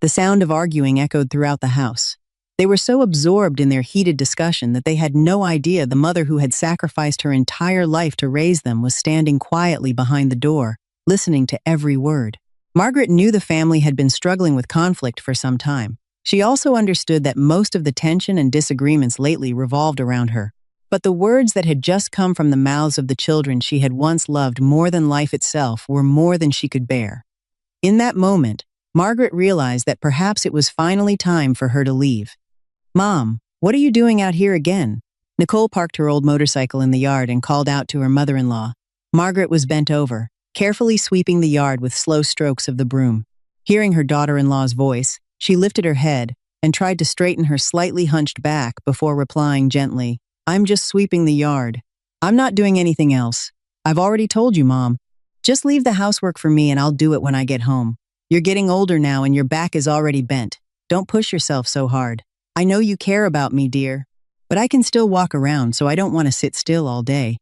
The sound of arguing echoed throughout the house. They were so absorbed in their heated discussion that they had no idea the mother who had sacrificed her entire life to raise them was standing quietly behind the door, listening to every word. Margaret knew the family had been struggling with conflict for some time. She also understood that most of the tension and disagreements lately revolved around her. But the words that had just come from the mouths of the children she had once loved more than life itself were more than she could bear. In that moment, Margaret realized that perhaps it was finally time for her to leave. "Mom, what are you doing out here again?" Nicole parked her old motorcycle in the yard and called out to her mother-in-law. Margaret was bent over, carefully sweeping the yard with slow strokes of the broom. Hearing her daughter-in-law's voice, she lifted her head and tried to straighten her slightly hunched back before replying gently, "I'm just sweeping the yard. I'm not doing anything else. I've already told you, Mom. Just leave the housework for me and I'll do it when I get home. You're getting older now and your back is already bent. Don't push yourself so hard. I know you care about me, dear, but I can still walk around, so I don't want to sit still all day.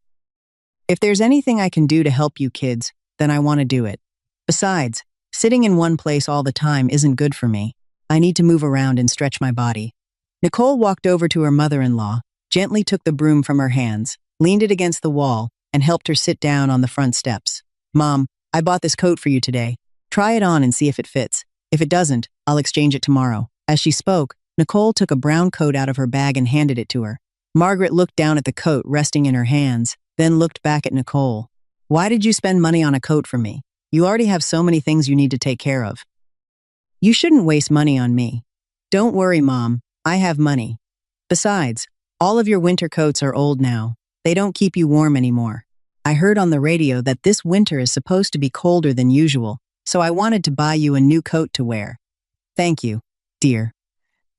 If there's anything I can do to help you kids, then I want to do it. Besides, sitting in one place all the time isn't good for me. I need to move around and stretch my body." Nicole walked over to her mother-in-law, gently took the broom from her hands, leaned it against the wall, and helped her sit down on the front steps. "Mom, I bought this coat for you today. Try it on and see if it fits. If it doesn't, I'll exchange it tomorrow." As she spoke, Nicole took a brown coat out of her bag and handed it to her. Margaret looked down at the coat resting in her hands, then looked back at Nicole. "Why did you spend money on a coat for me? You already have so many things you need to take care of. You shouldn't waste money on me." "Don't worry, Mom. I have money. Besides, all of your winter coats are old now. They don't keep you warm anymore. I heard on the radio that this winter is supposed to be colder than usual, so I wanted to buy you a new coat to wear." "Thank you, dear."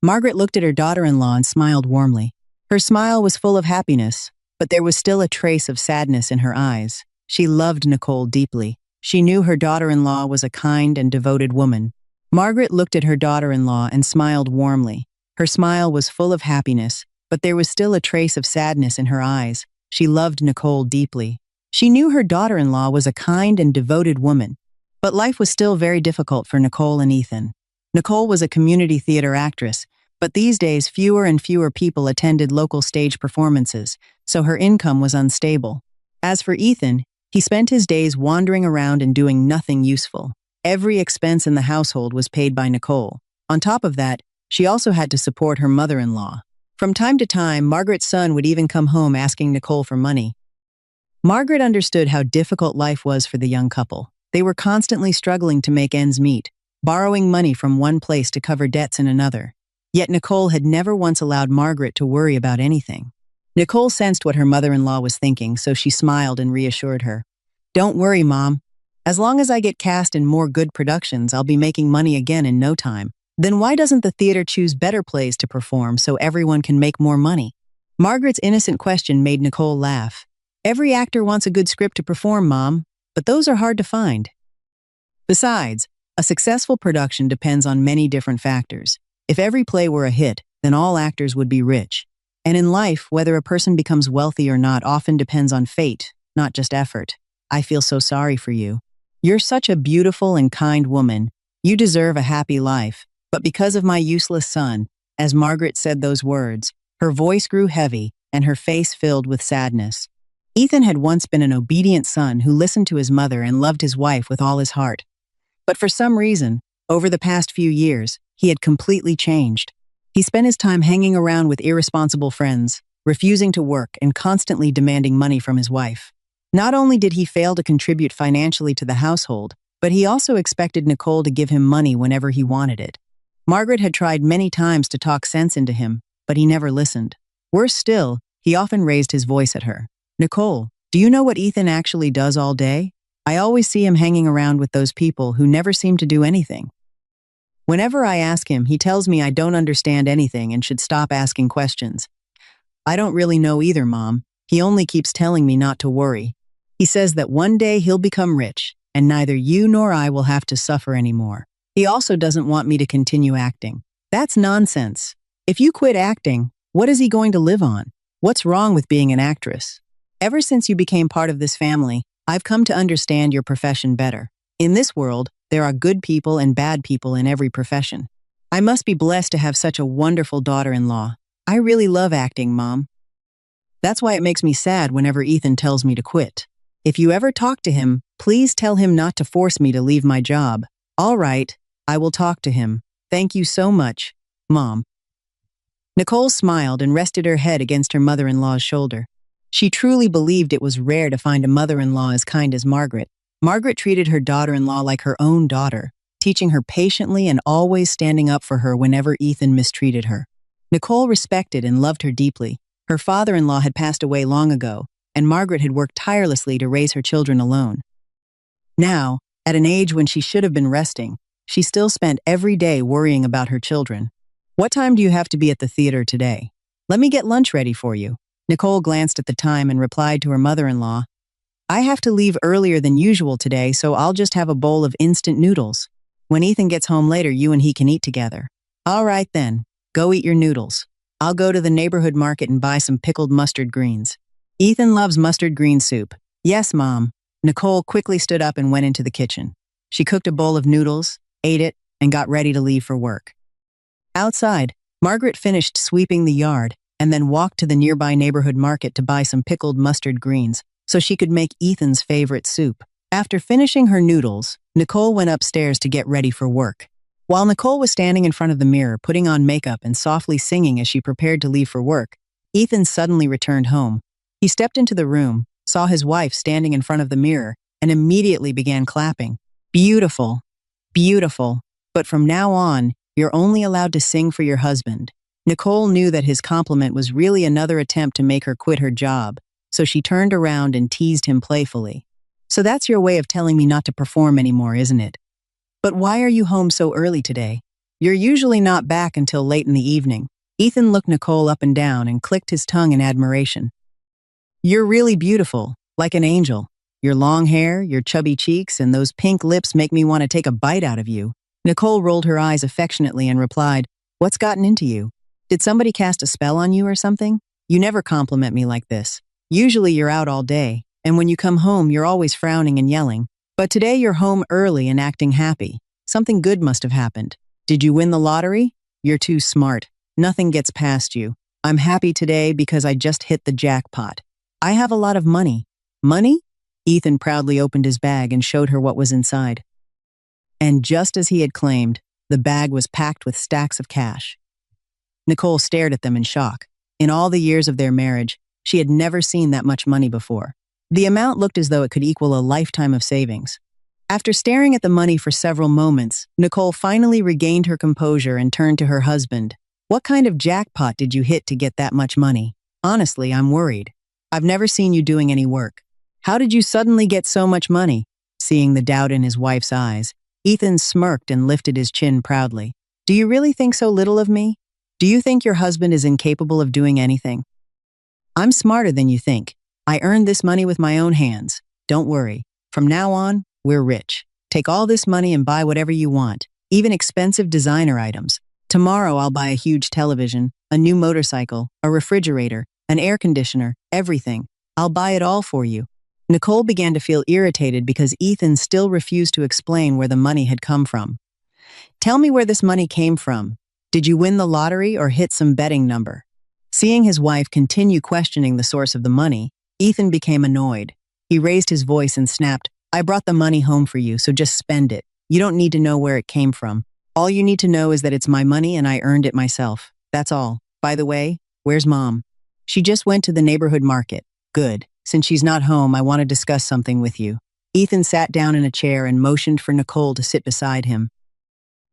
Margaret looked at her daughter-in-law and smiled warmly. Her smile was full of happiness, but there was still a trace of sadness in her eyes. She loved Nicole deeply. She knew her daughter-in-law was a kind and devoted woman. Margaret looked at her daughter-in-law and smiled warmly. Her smile was full of happiness, but there was still a trace of sadness in her eyes. She loved Nicole deeply. She knew her daughter-in-law was a kind and devoted woman. But life was still very difficult for Nicole and Ethan. Nicole was a community theater actress, but these days fewer and fewer people attended local stage performances, so her income was unstable. As for Ethan, he spent his days wandering around and doing nothing useful. Every expense in the household was paid by Nicole. On top of that, she also had to support her mother-in-law. From time to time, Margaret's son would even come home asking Nicole for money. Margaret understood how difficult life was for the young couple. They were constantly struggling to make ends meet, borrowing money from one place to cover debts in another. Yet Nicole had never once allowed Margaret to worry about anything. Nicole sensed what her mother-in-law was thinking, so she smiled and reassured her. "Don't worry, Mom. As long as I get cast in more good productions, I'll be making money again in no time. Then why doesn't the theater choose better plays to perform so everyone can make more money?" Margaret's innocent question made Nicole laugh. "Every actor wants a good script to perform, Mom, but those are hard to find. Besides, a successful production depends on many different factors. If every play were a hit, then all actors would be rich. And in life, whether a person becomes wealthy or not often depends on fate, not just effort. I feel so sorry for you. You're such a beautiful and kind woman. You deserve a happy life. But because of my useless son," as Margaret said those words, her voice grew heavy and her face filled with sadness. Ethan had once been an obedient son who listened to his mother and loved his wife with all his heart. But for some reason, over the past few years, he had completely changed. He spent his time hanging around with irresponsible friends, refusing to work and constantly demanding money from his wife. Not only did he fail to contribute financially to the household, but he also expected Nicole to give him money whenever he wanted it. Margaret had tried many times to talk sense into him, but he never listened. Worse still, he often raised his voice at her. "Nicole, do you know what Ethan actually does all day? I always see him hanging around with those people who never seem to do anything. Whenever I ask him, he tells me I don't understand anything and should stop asking questions. I don't really know either, Mom. He only keeps telling me not to worry. He says that one day he'll become rich, and neither you nor I will have to suffer anymore. He also doesn't want me to continue acting. That's nonsense. If you quit acting, what is he going to live on? What's wrong with being an actress? Ever since you became part of this family, I've come to understand your profession better. In this world, there are good people and bad people in every profession. I must be blessed to have such a wonderful daughter-in-law. I really love acting, Mom. That's why it makes me sad whenever Ethan tells me to quit. If you ever talk to him, please tell him not to force me to leave my job. All right, I will talk to him. Thank you so much, Mom. Nicole smiled and rested her head against her mother-in-law's shoulder. She truly believed it was rare to find a mother-in-law as kind as Margaret. Margaret treated her daughter-in-law like her own daughter, teaching her patiently and always standing up for her whenever Ethan mistreated her. Nicole respected and loved her deeply. Her father-in-law had passed away long ago, and Margaret had worked tirelessly to raise her children alone. Now, at an age when she should have been resting, she still spent every day worrying about her children. What time do you have to be at the theater today? Let me get lunch ready for you. Nicole glanced at the time and replied to her mother-in-law, I have to leave earlier than usual today, so I'll just have a bowl of instant noodles. When Ethan gets home later, you and he can eat together. All right then, go eat your noodles. I'll go to the neighborhood market and buy some pickled mustard greens. Ethan loves mustard green soup. Yes, Mom. Nicole quickly stood up and went into the kitchen. She cooked a bowl of noodles, ate it, and got ready to leave for work. Outside, Margaret finished sweeping the yard and then walked to the nearby neighborhood market to buy some pickled mustard greens so she could make Ethan's favorite soup. After finishing her noodles, Nicole went upstairs to get ready for work. While Nicole was standing in front of the mirror, putting on makeup and softly singing as she prepared to leave for work, Ethan suddenly returned home. He stepped into the room, saw his wife standing in front of the mirror, and immediately began clapping. Beautiful. Beautiful. But from now on, you're only allowed to sing for your husband. Nicole knew that his compliment was really another attempt to make her quit her job, so she turned around and teased him playfully. So that's your way of telling me not to perform anymore, isn't it? But why are you home so early today? You're usually not back until late in the evening. Ethan looked Nicole up and down and clicked his tongue in admiration. You're really beautiful, like an angel. Your long hair, your chubby cheeks, and those pink lips make me want to take a bite out of you. Nicole rolled her eyes affectionately and replied, What's gotten into you? Did somebody cast a spell on you or something? You never compliment me like this. Usually you're out all day, and when you come home you're always frowning and yelling. But today you're home early and acting happy. Something good must have happened. Did you win the lottery? You're too smart. Nothing gets past you. I'm happy today because I just hit the jackpot. I have a lot of money. Money? Ethan proudly opened his bag and showed her what was inside. And just as he had claimed, the bag was packed with stacks of cash. Nicole stared at them in shock. In all the years of their marriage, she had never seen that much money before. The amount looked as though it could equal a lifetime of savings. After staring at the money for several moments, Nicole finally regained her composure and turned to her husband. What kind of jackpot did you hit to get that much money? Honestly, I'm worried. I've never seen you doing any work. How did you suddenly get so much money? Seeing the doubt in his wife's eyes, Ethan smirked and lifted his chin proudly. Do you really think so little of me? Do you think your husband is incapable of doing anything? I'm smarter than you think. I earned this money with my own hands. Don't worry. From now on, we're rich. Take all this money and buy whatever you want, even expensive designer items. Tomorrow I'll buy a huge television, a new motorcycle, a refrigerator, an air conditioner, everything. I'll buy it all for you. Nicole began to feel irritated because Ethan still refused to explain where the money had come from. Tell me where this money came from. Did you win the lottery or hit some betting number? Seeing his wife continue questioning the source of the money, Ethan became annoyed. He raised his voice and snapped, I brought the money home for you, so just spend it. You don't need to know where it came from. All you need to know is that it's my money and I earned it myself. That's all. By the way, where's Mom? She just went to the neighborhood market. Good. Since she's not home, I want to discuss something with you. Ethan sat down in a chair and motioned for Nicole to sit beside him.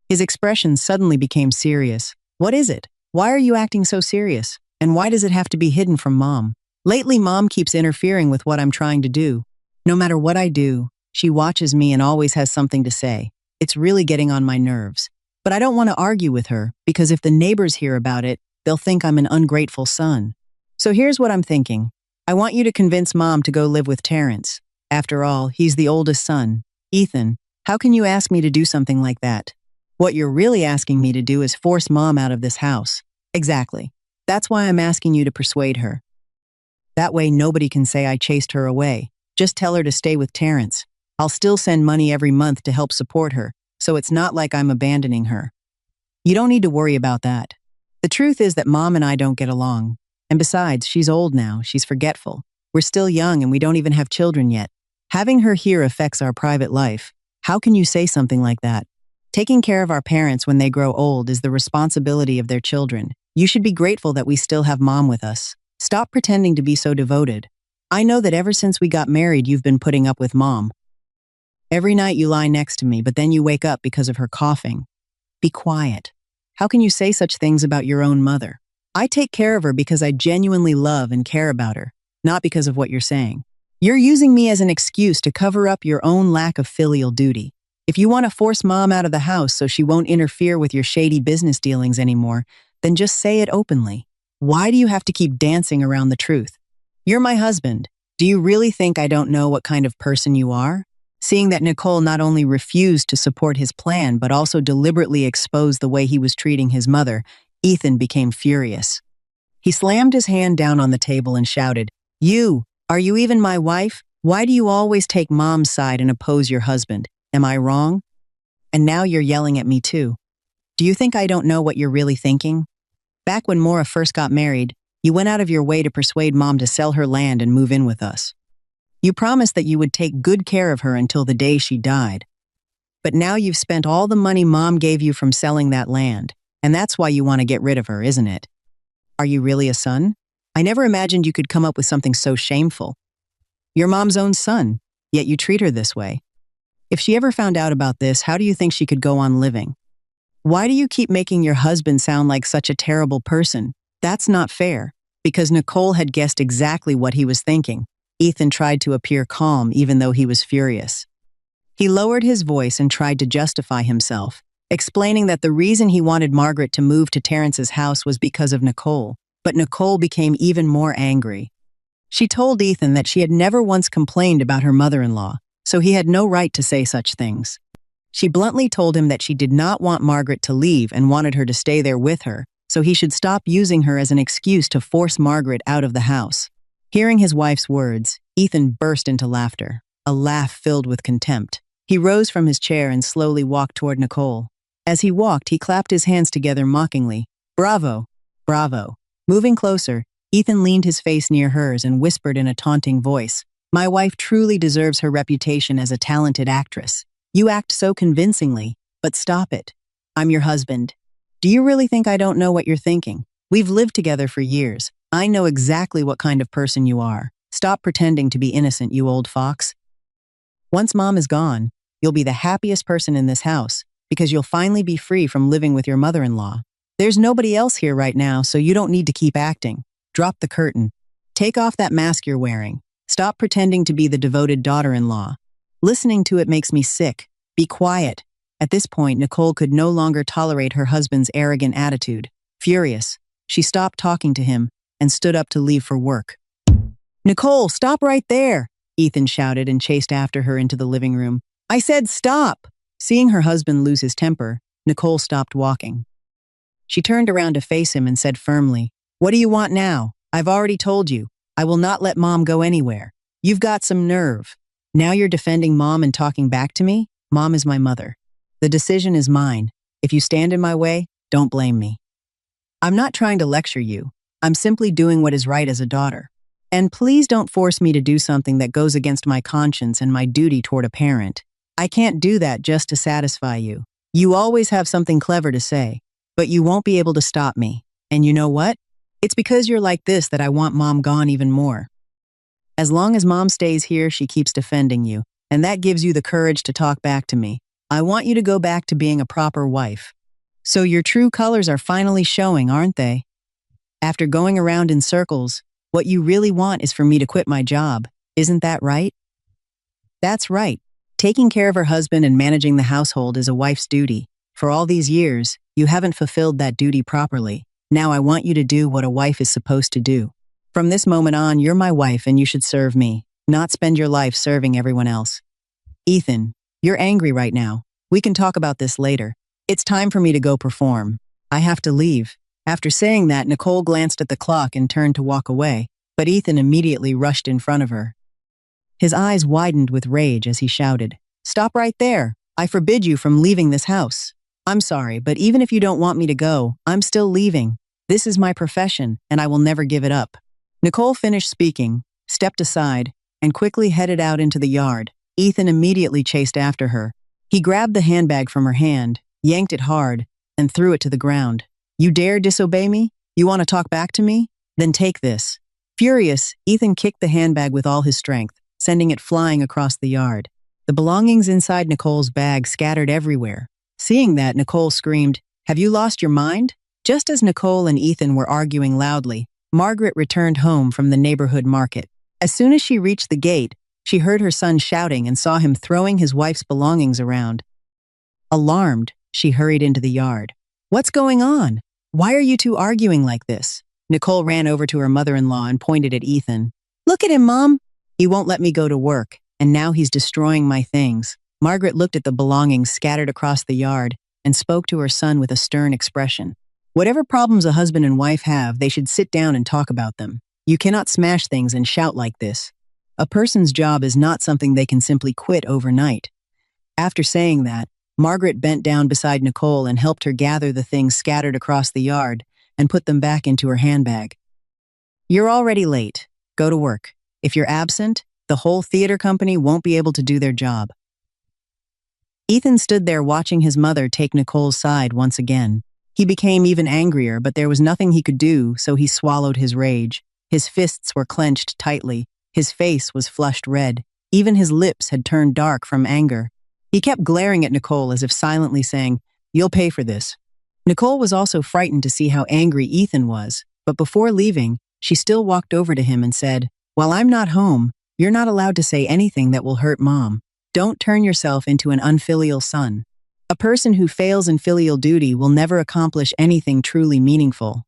His expression suddenly became serious. What is it? Why are you acting so serious? And why does it have to be hidden from Mom? Lately, Mom keeps interfering with what I'm trying to do. No matter what I do, she watches me and always has something to say. It's really getting on my nerves. But I don't want to argue with her, because if the neighbors hear about it, they'll think I'm an ungrateful son. So here's what I'm thinking. I want you to convince Mom to go live with Terrence. After all, he's the oldest son. Ethan, how can you ask me to do something like that? What you're really asking me to do is force Mom out of this house. Exactly. That's why I'm asking you to persuade her. That way nobody can say I chased her away. Just tell her to stay with Terrence. I'll still send money every month to help support her, so it's not like I'm abandoning her. You don't need to worry about that. The truth is that Mom and I don't get along. And besides, she's old now, she's forgetful. We're still young and we don't even have children yet. Having her here affects our private life. How can you say something like that? Taking care of our parents when they grow old is the responsibility of their children. You should be grateful that we still have Mom with us. Stop pretending to be so devoted. I know that ever since we got married, you've been putting up with Mom. Every night you lie next to me, but then you wake up because of her coughing. Be quiet. How can you say such things about your own mother? I take care of her because I genuinely love and care about her, not because of what you're saying. You're using me as an excuse to cover up your own lack of filial duty. If you want to force Mom out of the house so she won't interfere with your shady business dealings anymore, then just say it openly. Why do you have to keep dancing around the truth? You're my husband. Do you really think I don't know what kind of person you are? Seeing that Nicole not only refused to support his plan, but also deliberately exposed the way he was treating his mother, Ethan became furious. He slammed his hand down on the table and shouted, Are you even my wife? Why do you always take Mom's side and oppose your husband? Am I wrong? And now you're yelling at me too. Do you think I don't know what you're really thinking? Back when Maura first got married, you went out of your way to persuade Mom to sell her land and move in with us. You promised that you would take good care of her until the day she died. But now you've spent all the money Mom gave you from selling that land, and that's why you want to get rid of her, isn't it? Are you really a son? I never imagined you could come up with something so shameful. You're Mom's own son, yet you treat her this way. If she ever found out about this, how do you think she could go on living? Why do you keep making your husband sound like such a terrible person? That's not fair. Because Nicole had guessed exactly what he was thinking. Ethan tried to appear calm even though he was furious. He lowered his voice and tried to justify himself, explaining that the reason he wanted Margaret to move to Terrence's house was because of Nicole. But Nicole became even more angry. She told Ethan that she had never once complained about her mother-in-law, so he had no right to say such things. She bluntly told him that she did not want Margaret to leave and wanted her to stay there with her, so he should stop using her as an excuse to force Margaret out of the house. Hearing his wife's words, Ethan burst into laughter, a laugh filled with contempt. He rose from his chair and slowly walked toward Nicole. As he walked, he clapped his hands together mockingly. Bravo! Bravo! Moving closer, Ethan leaned his face near hers and whispered in a taunting voice, My wife truly deserves her reputation as a talented actress. You act so convincingly, but stop it. I'm your husband. Do you really think I don't know what you're thinking? We've lived together for years. I know exactly what kind of person you are. Stop pretending to be innocent, you old fox. Once Mom is gone, you'll be the happiest person in this house because you'll finally be free from living with your mother-in-law. There's nobody else here right now, so you don't need to keep acting. Drop the curtain. Take off that mask you're wearing. Stop pretending to be the devoted daughter-in-law. Listening to it makes me sick. Be quiet. At this point, Nicole could no longer tolerate her husband's arrogant attitude. Furious, she stopped talking to him and stood up to leave for work. Nicole, stop right there, Ethan shouted and chased after her into the living room. I said stop! Seeing her husband lose his temper, Nicole stopped walking. She turned around to face him and said firmly, What do you want now? I've already told you. I will not let Mom go anywhere. You've got some nerve. Now you're defending Mom and talking back to me? Mom is my mother. The decision is mine. If you stand in my way, don't blame me. I'm not trying to lecture you. I'm simply doing what is right as a daughter. And please don't force me to do something that goes against my conscience and my duty toward a parent. I can't do that just to satisfy you. You always have something clever to say, but you won't be able to stop me. And you know what? It's because you're like this that I want Mom gone even more. As long as Mom stays here, she keeps defending you, and that gives you the courage to talk back to me. I want you to go back to being a proper wife. So your true colors are finally showing, aren't they? After going around in circles, what you really want is for me to quit my job. Isn't that right? That's right. Taking care of her husband and managing the household is a wife's duty. For all these years, you haven't fulfilled that duty properly. Now I want you to do what a wife is supposed to do. From this moment on, you're my wife and you should serve me, not spend your life serving everyone else. Ethan, you're angry right now. We can talk about this later. It's time for me to go perform. I have to leave. After saying that, Nicole glanced at the clock and turned to walk away, but Ethan immediately rushed in front of her. His eyes widened with rage as he shouted, Stop right there! I forbid you from leaving this house. I'm sorry, but even if you don't want me to go, I'm still leaving. This is my profession, and I will never give it up. Nicole finished speaking, stepped aside, and quickly headed out into the yard. Ethan immediately chased after her. He grabbed the handbag from her hand, yanked it hard, and threw it to the ground. You dare disobey me? You want to talk back to me? Then take this. Furious, Ethan kicked the handbag with all his strength, sending it flying across the yard. The belongings inside Nicole's bag scattered everywhere. Seeing that, Nicole screamed, "Have you lost your mind?" Just as Nicole and Ethan were arguing loudly, Margaret returned home from the neighborhood market. As soon as she reached the gate, she heard her son shouting and saw him throwing his wife's belongings around. Alarmed, she hurried into the yard. "What's going on? Why are you two arguing like this?" Nicole ran over to her mother-in-law and pointed at Ethan. "Look at him, Mom. He won't let me go to work, and now he's destroying my things." Margaret looked at the belongings scattered across the yard and spoke to her son with a stern expression. "Whatever problems a husband and wife have, they should sit down and talk about them. You cannot smash things and shout like this. A person's job is not something they can simply quit overnight." After saying that, Margaret bent down beside Nicole and helped her gather the things scattered across the yard and put them back into her handbag. "You're already late. Go to work. If you're absent, the whole theater company won't be able to do their job." Ethan stood there watching his mother take Nicole's side once again. He became even angrier, but there was nothing he could do, so he swallowed his rage. His fists were clenched tightly. His face was flushed red. Even his lips had turned dark from anger. He kept glaring at Nicole as if silently saying, "You'll pay for this." Nicole was also frightened to see how angry Ethan was, but before leaving, she still walked over to him and said, "While I'm not home, you're not allowed to say anything that will hurt Mom. Don't turn yourself into an unfilial son. A person who fails in filial duty will never accomplish anything truly meaningful."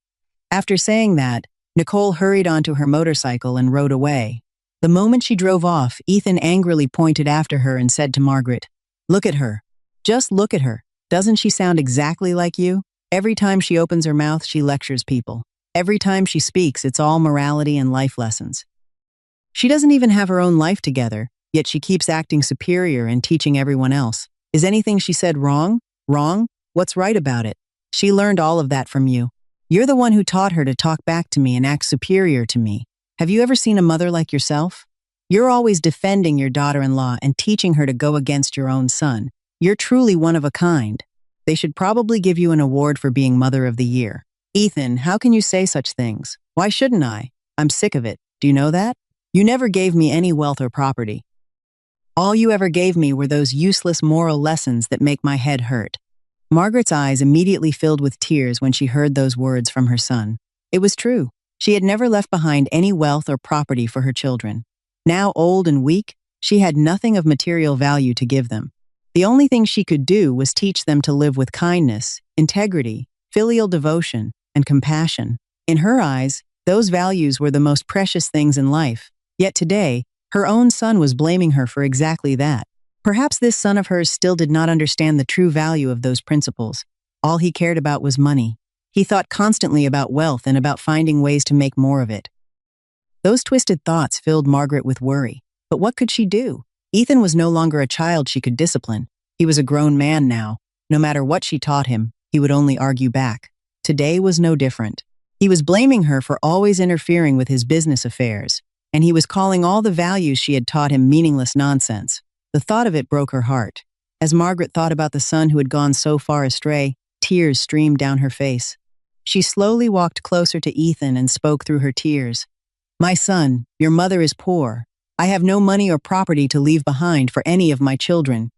After saying that, Nicole hurried onto her motorcycle and rode away. The moment she drove off, Ethan angrily pointed after her and said to Margaret, "Look at her. Just look at her. Doesn't she sound exactly like you? Every time she opens her mouth, she lectures people. Every time she speaks, it's all morality and life lessons. She doesn't even have her own life together, yet she keeps acting superior and teaching everyone else. Is anything she said wrong? Wrong? What's right about it? She learned all of that from you. You're the one who taught her to talk back to me and act superior to me. Have you ever seen a mother like yourself? You're always defending your daughter-in-law and teaching her to go against your own son. You're truly one of a kind. They should probably give you an award for being Mother of the Year." "Ethan, how can you say such things? Why shouldn't I? I'm sick of it. Do you know that? You never gave me any wealth or property. All you ever gave me were those useless moral lessons that make my head hurt." Margaret's eyes immediately filled with tears when she heard those words from her son. It was true. She had never left behind any wealth or property for her children. Now old and weak, she had nothing of material value to give them. The only thing she could do was teach them to live with kindness, integrity, filial devotion, and compassion. In her eyes, those values were the most precious things in life. Yet today, her own son was blaming her for exactly that. Perhaps this son of hers still did not understand the true value of those principles. All he cared about was money. He thought constantly about wealth and about finding ways to make more of it. Those twisted thoughts filled Margaret with worry. But what could she do? Ethan was no longer a child she could discipline. He was a grown man now. No matter what she taught him, he would only argue back. Today was no different. He was blaming her for always interfering with his business affairs, and he was calling all the values she had taught him meaningless nonsense. The thought of it broke her heart. As Margaret thought about the son who had gone so far astray, tears streamed down her face. She slowly walked closer to Ethan and spoke through her tears. "My son, your mother is poor. I have no money or property to leave behind for any of my children.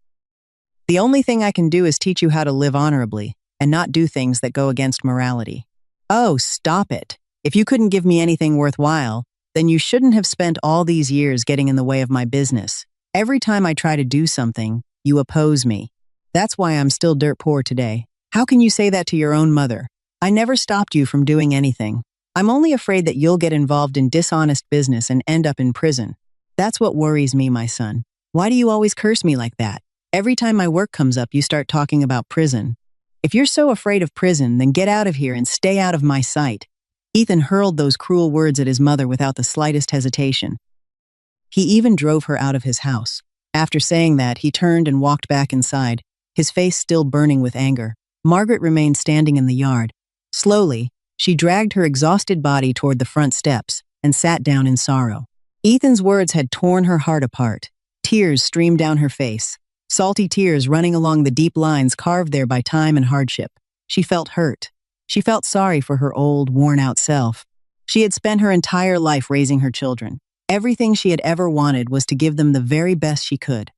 The only thing I can do is teach you how to live honorably and not do things that go against morality." "Oh, stop it. If you couldn't give me anything worthwhile, then you shouldn't have spent all these years getting in the way of my business. Every time I try to do something, you oppose me. That's why I'm still dirt poor today. How can you say that to your own mother? I never stopped you from doing anything. I'm only afraid that you'll get involved in dishonest business and end up in prison. That's what worries me, my son. Why do you always curse me like that? Every time my work comes up, you start talking about prison. If you're so afraid of prison, then get out of here and stay out of my sight." Ethan hurled those cruel words at his mother without the slightest hesitation. He even drove her out of his house. After saying that, he turned and walked back inside, his face still burning with anger. Margaret remained standing in the yard. Slowly, she dragged her exhausted body toward the front steps and sat down in sorrow. Ethan's words had torn her heart apart. Tears streamed down her face, salty tears running along the deep lines carved there by time and hardship. She felt hurt. She felt sorry for her old, worn-out self. She had spent her entire life raising her children. Everything she had ever wanted was to give them the very best she could.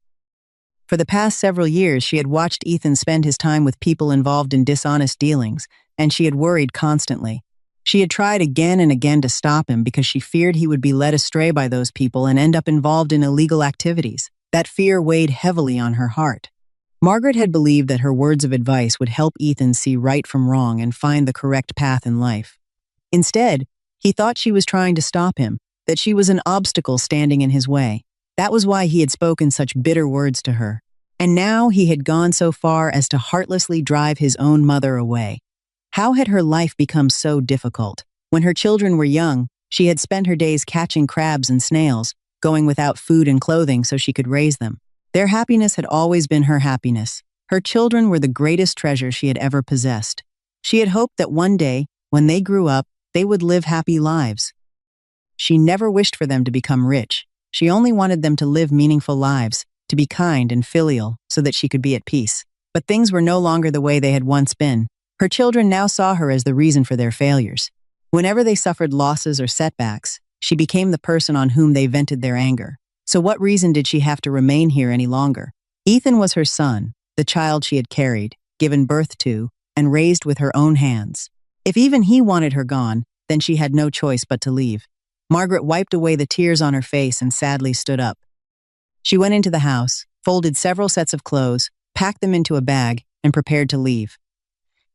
For the past several years, she had watched Ethan spend his time with people involved in dishonest dealings, and she had worried constantly. She had tried again and again to stop him because she feared he would be led astray by those people and end up involved in illegal activities. That fear weighed heavily on her heart. Margaret had believed that her words of advice would help Ethan see right from wrong and find the correct path in life. Instead, he thought she was trying to stop him, that she was an obstacle standing in his way. That was why he had spoken such bitter words to her. And now he had gone so far as to heartlessly drive his own mother away. How had her life become so difficult? When her children were young, she had spent her days catching crabs and snails, going without food and clothing so she could raise them. Their happiness had always been her happiness. Her children were the greatest treasure she had ever possessed. She had hoped that one day, when they grew up, they would live happy lives. She never wished for them to become rich. She only wanted them to live meaningful lives, to be kind and filial so that she could be at peace. But things were no longer the way they had once been. Her children now saw her as the reason for their failures. Whenever they suffered losses or setbacks, she became the person on whom they vented their anger. So what reason did she have to remain here any longer? Ethan was her son, the child she had carried, given birth to, and raised with her own hands. If even he wanted her gone, then she had no choice but to leave. Margaret wiped away the tears on her face and sadly stood up. She went into the house, folded several sets of clothes, packed them into a bag, and prepared to leave.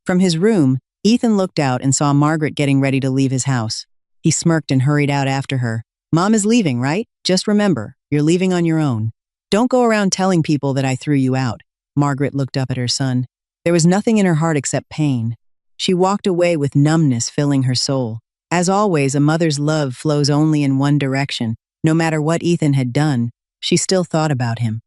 From his room, Ethan looked out and saw Margaret getting ready to leave his house. He smirked and hurried out after her. "Mom is leaving, right? Just remember, you're leaving on your own. Don't go around telling people that I threw you out." Margaret looked up at her son. There was nothing in her heart except pain. She walked away with numbness filling her soul. As always, a mother's love flows only in one direction. No matter what Ethan had done, she still thought about him.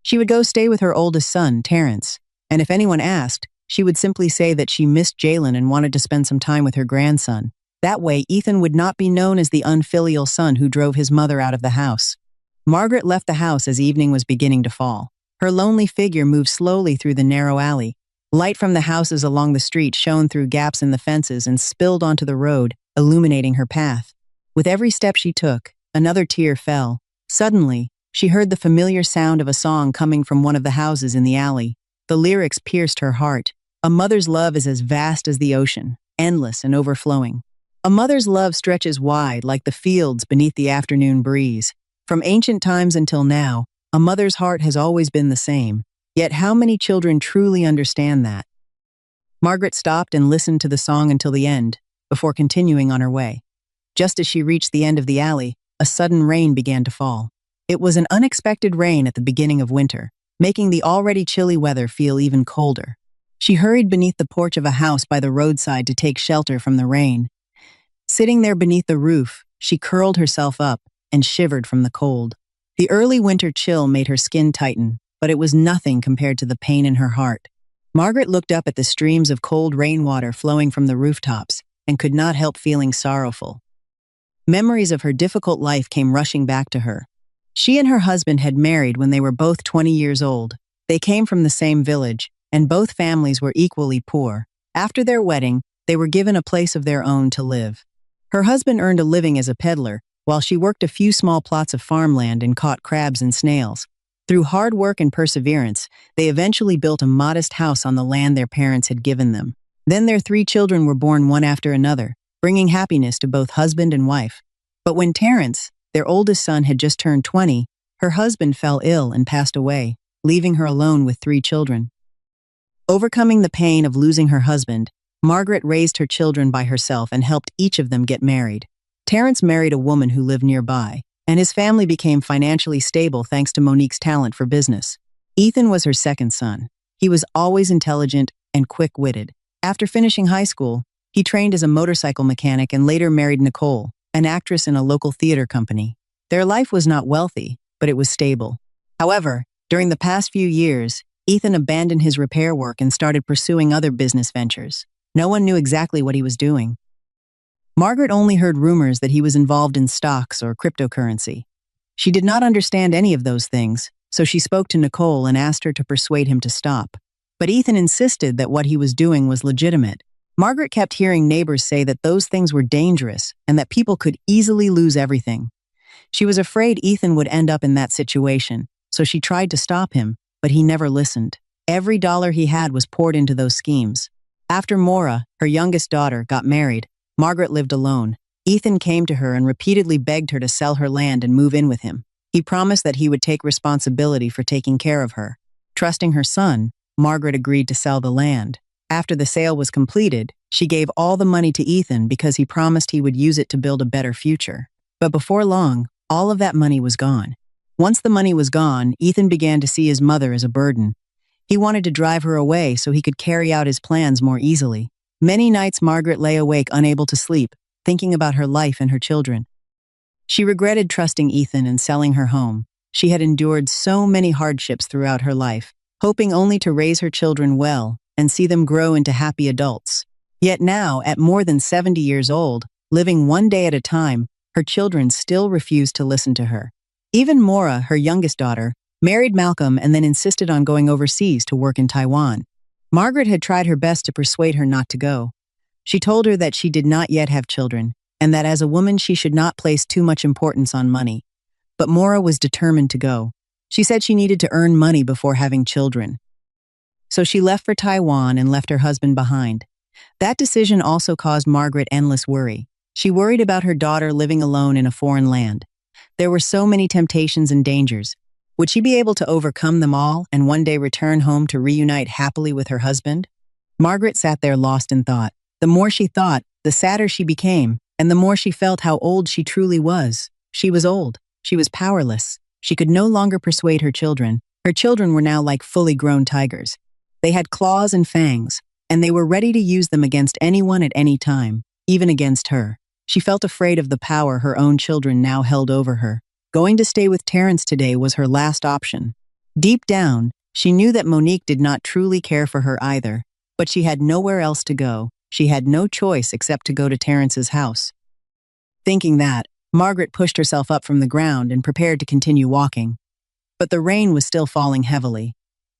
She would go stay with her oldest son, Terrence, and if anyone asked, she would simply say that she missed Jalen and wanted to spend some time with her grandson. That way, Ethan would not be known as the unfilial son who drove his mother out of the house. Margaret left the house as evening was beginning to fall. Her lonely figure moved slowly through the narrow alley. Light from the houses along the street shone through gaps in the fences and spilled onto the road, illuminating her path. With every step she took, another tear fell. Suddenly, she heard the familiar sound of a song coming from one of the houses in the alley. The lyrics pierced her heart. "A mother's love is as vast as the ocean, endless and overflowing. A mother's love stretches wide like the fields beneath the afternoon breeze. From ancient times until now, a mother's heart has always been the same. Yet how many children truly understand that?" Margaret stopped and listened to the song until the end, before continuing on her way. Just as she reached the end of the alley, a sudden rain began to fall. It was an unexpected rain at the beginning of winter, making the already chilly weather feel even colder. She hurried beneath the porch of a house by the roadside to take shelter from the rain. Sitting there beneath the roof, she curled herself up and shivered from the cold. The early winter chill made her skin tighten, but it was nothing compared to the pain in her heart. Margaret looked up at the streams of cold rainwater flowing from the rooftops and could not help feeling sorrowful. Memories of her difficult life came rushing back to her. She and her husband had married when they were both 20 years old. They came from the same village, and both families were equally poor. After their wedding, they were given a place of their own to live. Her husband earned a living as a peddler, while she worked a few small plots of farmland and caught crabs and snails. Through hard work and perseverance, they eventually built a modest house on the land their parents had given them. Then their 3 children were born one after another, bringing happiness to both husband and wife. But when Terrence, their oldest son, had just turned 20, her husband fell ill and passed away, leaving her alone with 3 children. Overcoming the pain of losing her husband, Margaret raised her children by herself and helped each of them get married. Terrence married a woman who lived nearby, and his family became financially stable thanks to Monique's talent for business. Ethan was her second son. He was always intelligent and quick-witted. After finishing high school, he trained as a motorcycle mechanic and later married Nicole, an actress in a local theater company. Their life was not wealthy, but it was stable. However, during the past few years, Ethan abandoned his repair work and started pursuing other business ventures. No one knew exactly what he was doing. Margaret only heard rumors that he was involved in stocks or cryptocurrency. She did not understand any of those things, so she spoke to Nicole and asked her to persuade him to stop. But Ethan insisted that what he was doing was legitimate. Margaret kept hearing neighbors say that those things were dangerous and that people could easily lose everything. She was afraid Ethan would end up in that situation, so she tried to stop him, but he never listened. Every dollar he had was poured into those schemes. After Maura, her youngest daughter, got married, Margaret lived alone. Ethan came to her and repeatedly begged her to sell her land and move in with him. He promised that he would take responsibility for taking care of her. Trusting her son, Margaret agreed to sell the land. After the sale was completed, she gave all the money to Ethan because he promised he would use it to build a better future. But before long, all of that money was gone. Once the money was gone, Ethan began to see his mother as a burden. He wanted to drive her away so he could carry out his plans more easily. Many nights Margaret lay awake unable to sleep, thinking about her life and her children. She regretted trusting Ethan and selling her home. She had endured so many hardships throughout her life, hoping only to raise her children well and see them grow into happy adults. Yet now, at more than 70 years old, living one day at a time, her children still refused to listen to her. Even Maura, her youngest daughter, married Malcolm and then insisted on going overseas to work in Taiwan. Margaret had tried her best to persuade her not to go. She told her that she did not yet have children, and that as a woman she should not place too much importance on money. But Maura was determined to go. She said she needed to earn money before having children. So she left for Taiwan and left her husband behind. That decision also caused Margaret endless worry. She worried about her daughter living alone in a foreign land. There were so many temptations and dangers. Would she be able to overcome them all and one day return home to reunite happily with her husband? Margaret sat there lost in thought. The more she thought, the sadder she became, and the more she felt how old she truly was. She was old. She was powerless. She could no longer persuade her children. Her children were now like fully grown tigers. They had claws and fangs, and they were ready to use them against anyone at any time, even against her. She felt afraid of the power her own children now held over her. Going to stay with Terrence today was her last option. Deep down, she knew that Monique did not truly care for her either, but she had nowhere else to go. She had no choice except to go to Terrence's house. Thinking that, Margaret pushed herself up from the ground and prepared to continue walking. But the rain was still falling heavily.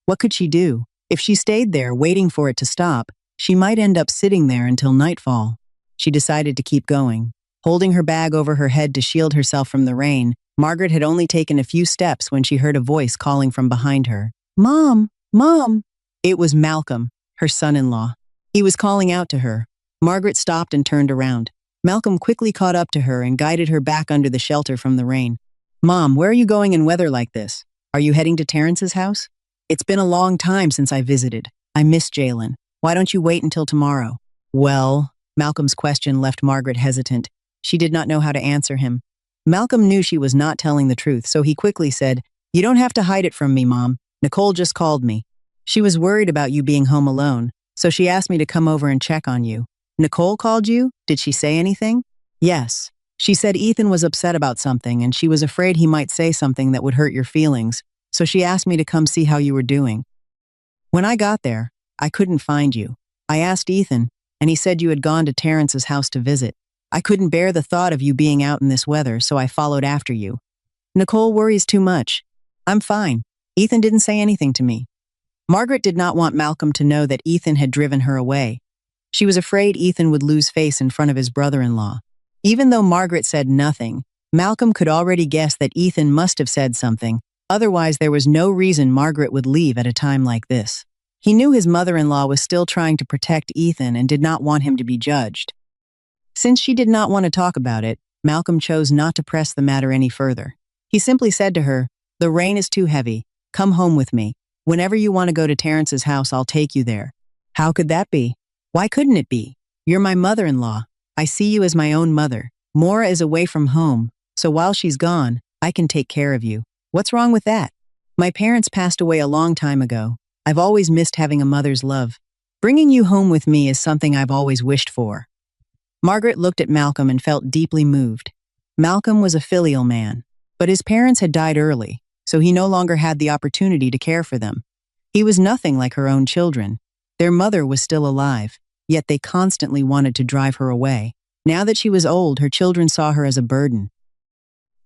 What could she do? If she stayed there waiting for it to stop, she might end up sitting there until nightfall. She decided to keep going. Holding her bag over her head to shield herself from the rain, Margaret had only taken a few steps when she heard a voice calling from behind her. "Mom! Mom!" It was Malcolm, her son-in-law. He was calling out to her. Margaret stopped and turned around. Malcolm quickly caught up to her and guided her back under the shelter from the rain. "Mom, where are you going in weather like this? Are you heading to Terrence's house?" "It's been a long time since I visited. I miss Jalen. Why don't you wait until tomorrow?" "Well," Malcolm's question left Margaret hesitant. She did not know how to answer him. Malcolm knew she was not telling the truth, so he quickly said, "You don't have to hide it from me, Mom. Nicole just called me. She was worried about you being home alone, so she asked me to come over and check on you." "Nicole called you? Did she say anything?" "Yes. She said Ethan was upset about something and she was afraid he might say something that would hurt your feelings, so she asked me to come see how you were doing. When I got there, I couldn't find you. I asked Ethan, and he said you had gone to Terrence's house to visit. I couldn't bear the thought of you being out in this weather, so I followed after you. Nicole worries too much. I'm fine. Ethan didn't say anything to me." Margaret did not want Malcolm to know that Ethan had driven her away. She was afraid Ethan would lose face in front of his brother-in-law. Even though Margaret said nothing, Malcolm could already guess that Ethan must have said something. Otherwise, there was no reason Margaret would leave at a time like this. He knew his mother-in-law was still trying to protect Ethan and did not want him to be judged. Since she did not want to talk about it, Malcolm chose not to press the matter any further. He simply said to her, "The rain is too heavy. Come home with me. Whenever you want to go to Terrence's house, I'll take you there." "How could that be?" "Why couldn't it be? You're my mother-in-law. I see you as my own mother. Maura is away from home, so while she's gone, I can take care of you. What's wrong with that? My parents passed away a long time ago. I've always missed having a mother's love. Bringing you home with me is something I've always wished for." Margaret looked at Malcolm and felt deeply moved. Malcolm was a filial man, but his parents had died early, so he no longer had the opportunity to care for them. He was nothing like her own children. Their mother was still alive, yet they constantly wanted to drive her away. Now that she was old, her children saw her as a burden.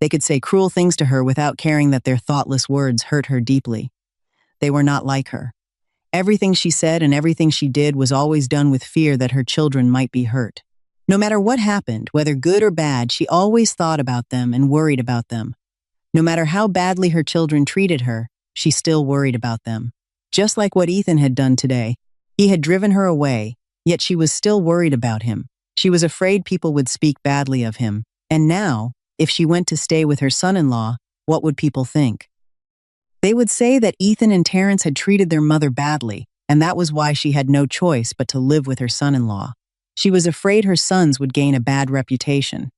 They could say cruel things to her without caring that their thoughtless words hurt her deeply. They were not like her. Everything she said and everything she did was always done with fear that her children might be hurt. No matter what happened, whether good or bad, she always thought about them and worried about them. No matter how badly her children treated her, she still worried about them. Just like what Ethan had done today. He had driven her away, yet she was still worried about him. She was afraid people would speak badly of him. And now, if she went to stay with her son-in-law, what would people think? They would say that Ethan and Terrence had treated their mother badly, and that was why she had no choice but to live with her son-in-law. She was afraid her sons would gain a bad reputation.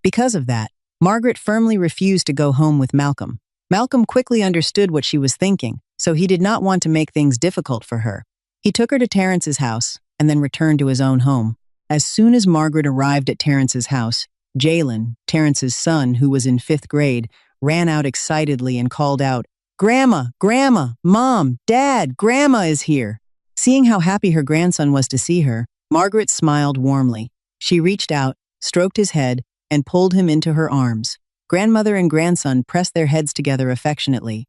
Because of that, Margaret firmly refused to go home with Malcolm. Malcolm quickly understood what she was thinking, so he did not want to make things difficult for her. He took her to Terrence's house and then returned to his own home. As soon as Margaret arrived at Terrence's house, Jalen, Terrence's son, who was in 5th grade, ran out excitedly and called out, "Grandma, Grandma, Mom, Dad, Grandma is here." Seeing how happy her grandson was to see her, Margaret smiled warmly. She reached out, stroked his head, and pulled him into her arms. Grandmother and grandson pressed their heads together affectionately.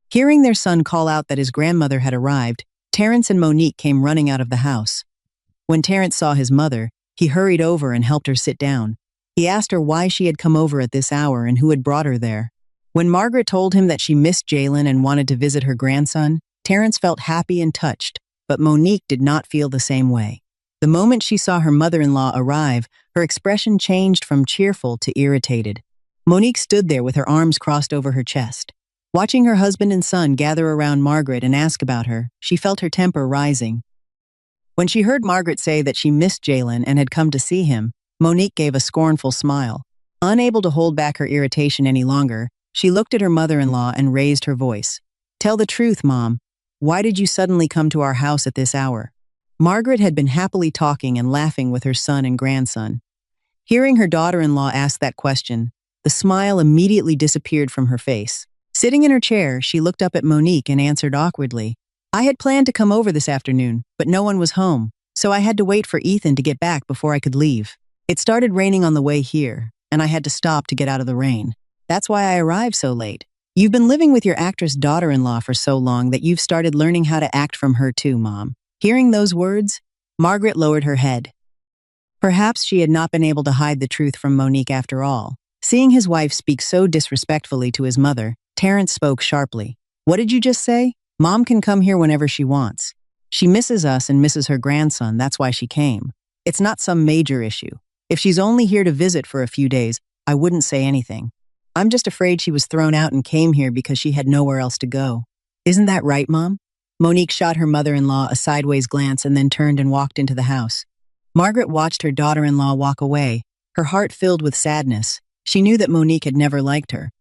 Hearing their son call out that his grandmother had arrived, Terrence and Monique came running out of the house. When Terrence saw his mother, he hurried over and helped her sit down. He asked her why she had come over at this hour and who had brought her there. When Margaret told him that she missed Jalen and wanted to visit her grandson, Terrence felt happy and touched, but Monique did not feel the same way. The moment she saw her mother-in-law arrive, her expression changed from cheerful to irritated. Monique stood there with her arms crossed over her chest. Watching her husband and son gather around Margaret and ask about her, she felt her temper rising. When she heard Margaret say that she missed Jalen and had come to see him, Monique gave a scornful smile. Unable to hold back her irritation any longer, she looked at her mother-in-law and raised her voice. "Tell the truth, Mom. Why did you suddenly come to our house at this hour?" Margaret had been happily talking and laughing with her son and grandson. Hearing her daughter-in-law ask that question, the smile immediately disappeared from her face. Sitting in her chair, she looked up at Monique and answered awkwardly, "I had planned to come over this afternoon, but no one was home, so I had to wait for Ethan to get back before I could leave. It started raining on the way here, and I had to stop to get out of the rain. That's why I arrived so late. You've been living with your actress daughter-in-law for so long that you've started learning how to act from her too, Mom." Hearing those words, Margaret lowered her head. Perhaps she had not been able to hide the truth from Monique after all. Seeing his wife speak so disrespectfully to his mother, Terrence spoke sharply. "What did you just say? Mom can come here whenever she wants. She misses us and misses her grandson, that's why she came. It's not some major issue. If she's only here to visit for a few days, I wouldn't say anything. I'm just afraid she was thrown out and came here because she had nowhere else to go. Isn't that right, Mom?" Monique shot her mother-in-law a sideways glance and then turned and walked into the house. Margaret watched her daughter-in-law walk away, her heart filled with sadness. She knew that Monique had never liked her.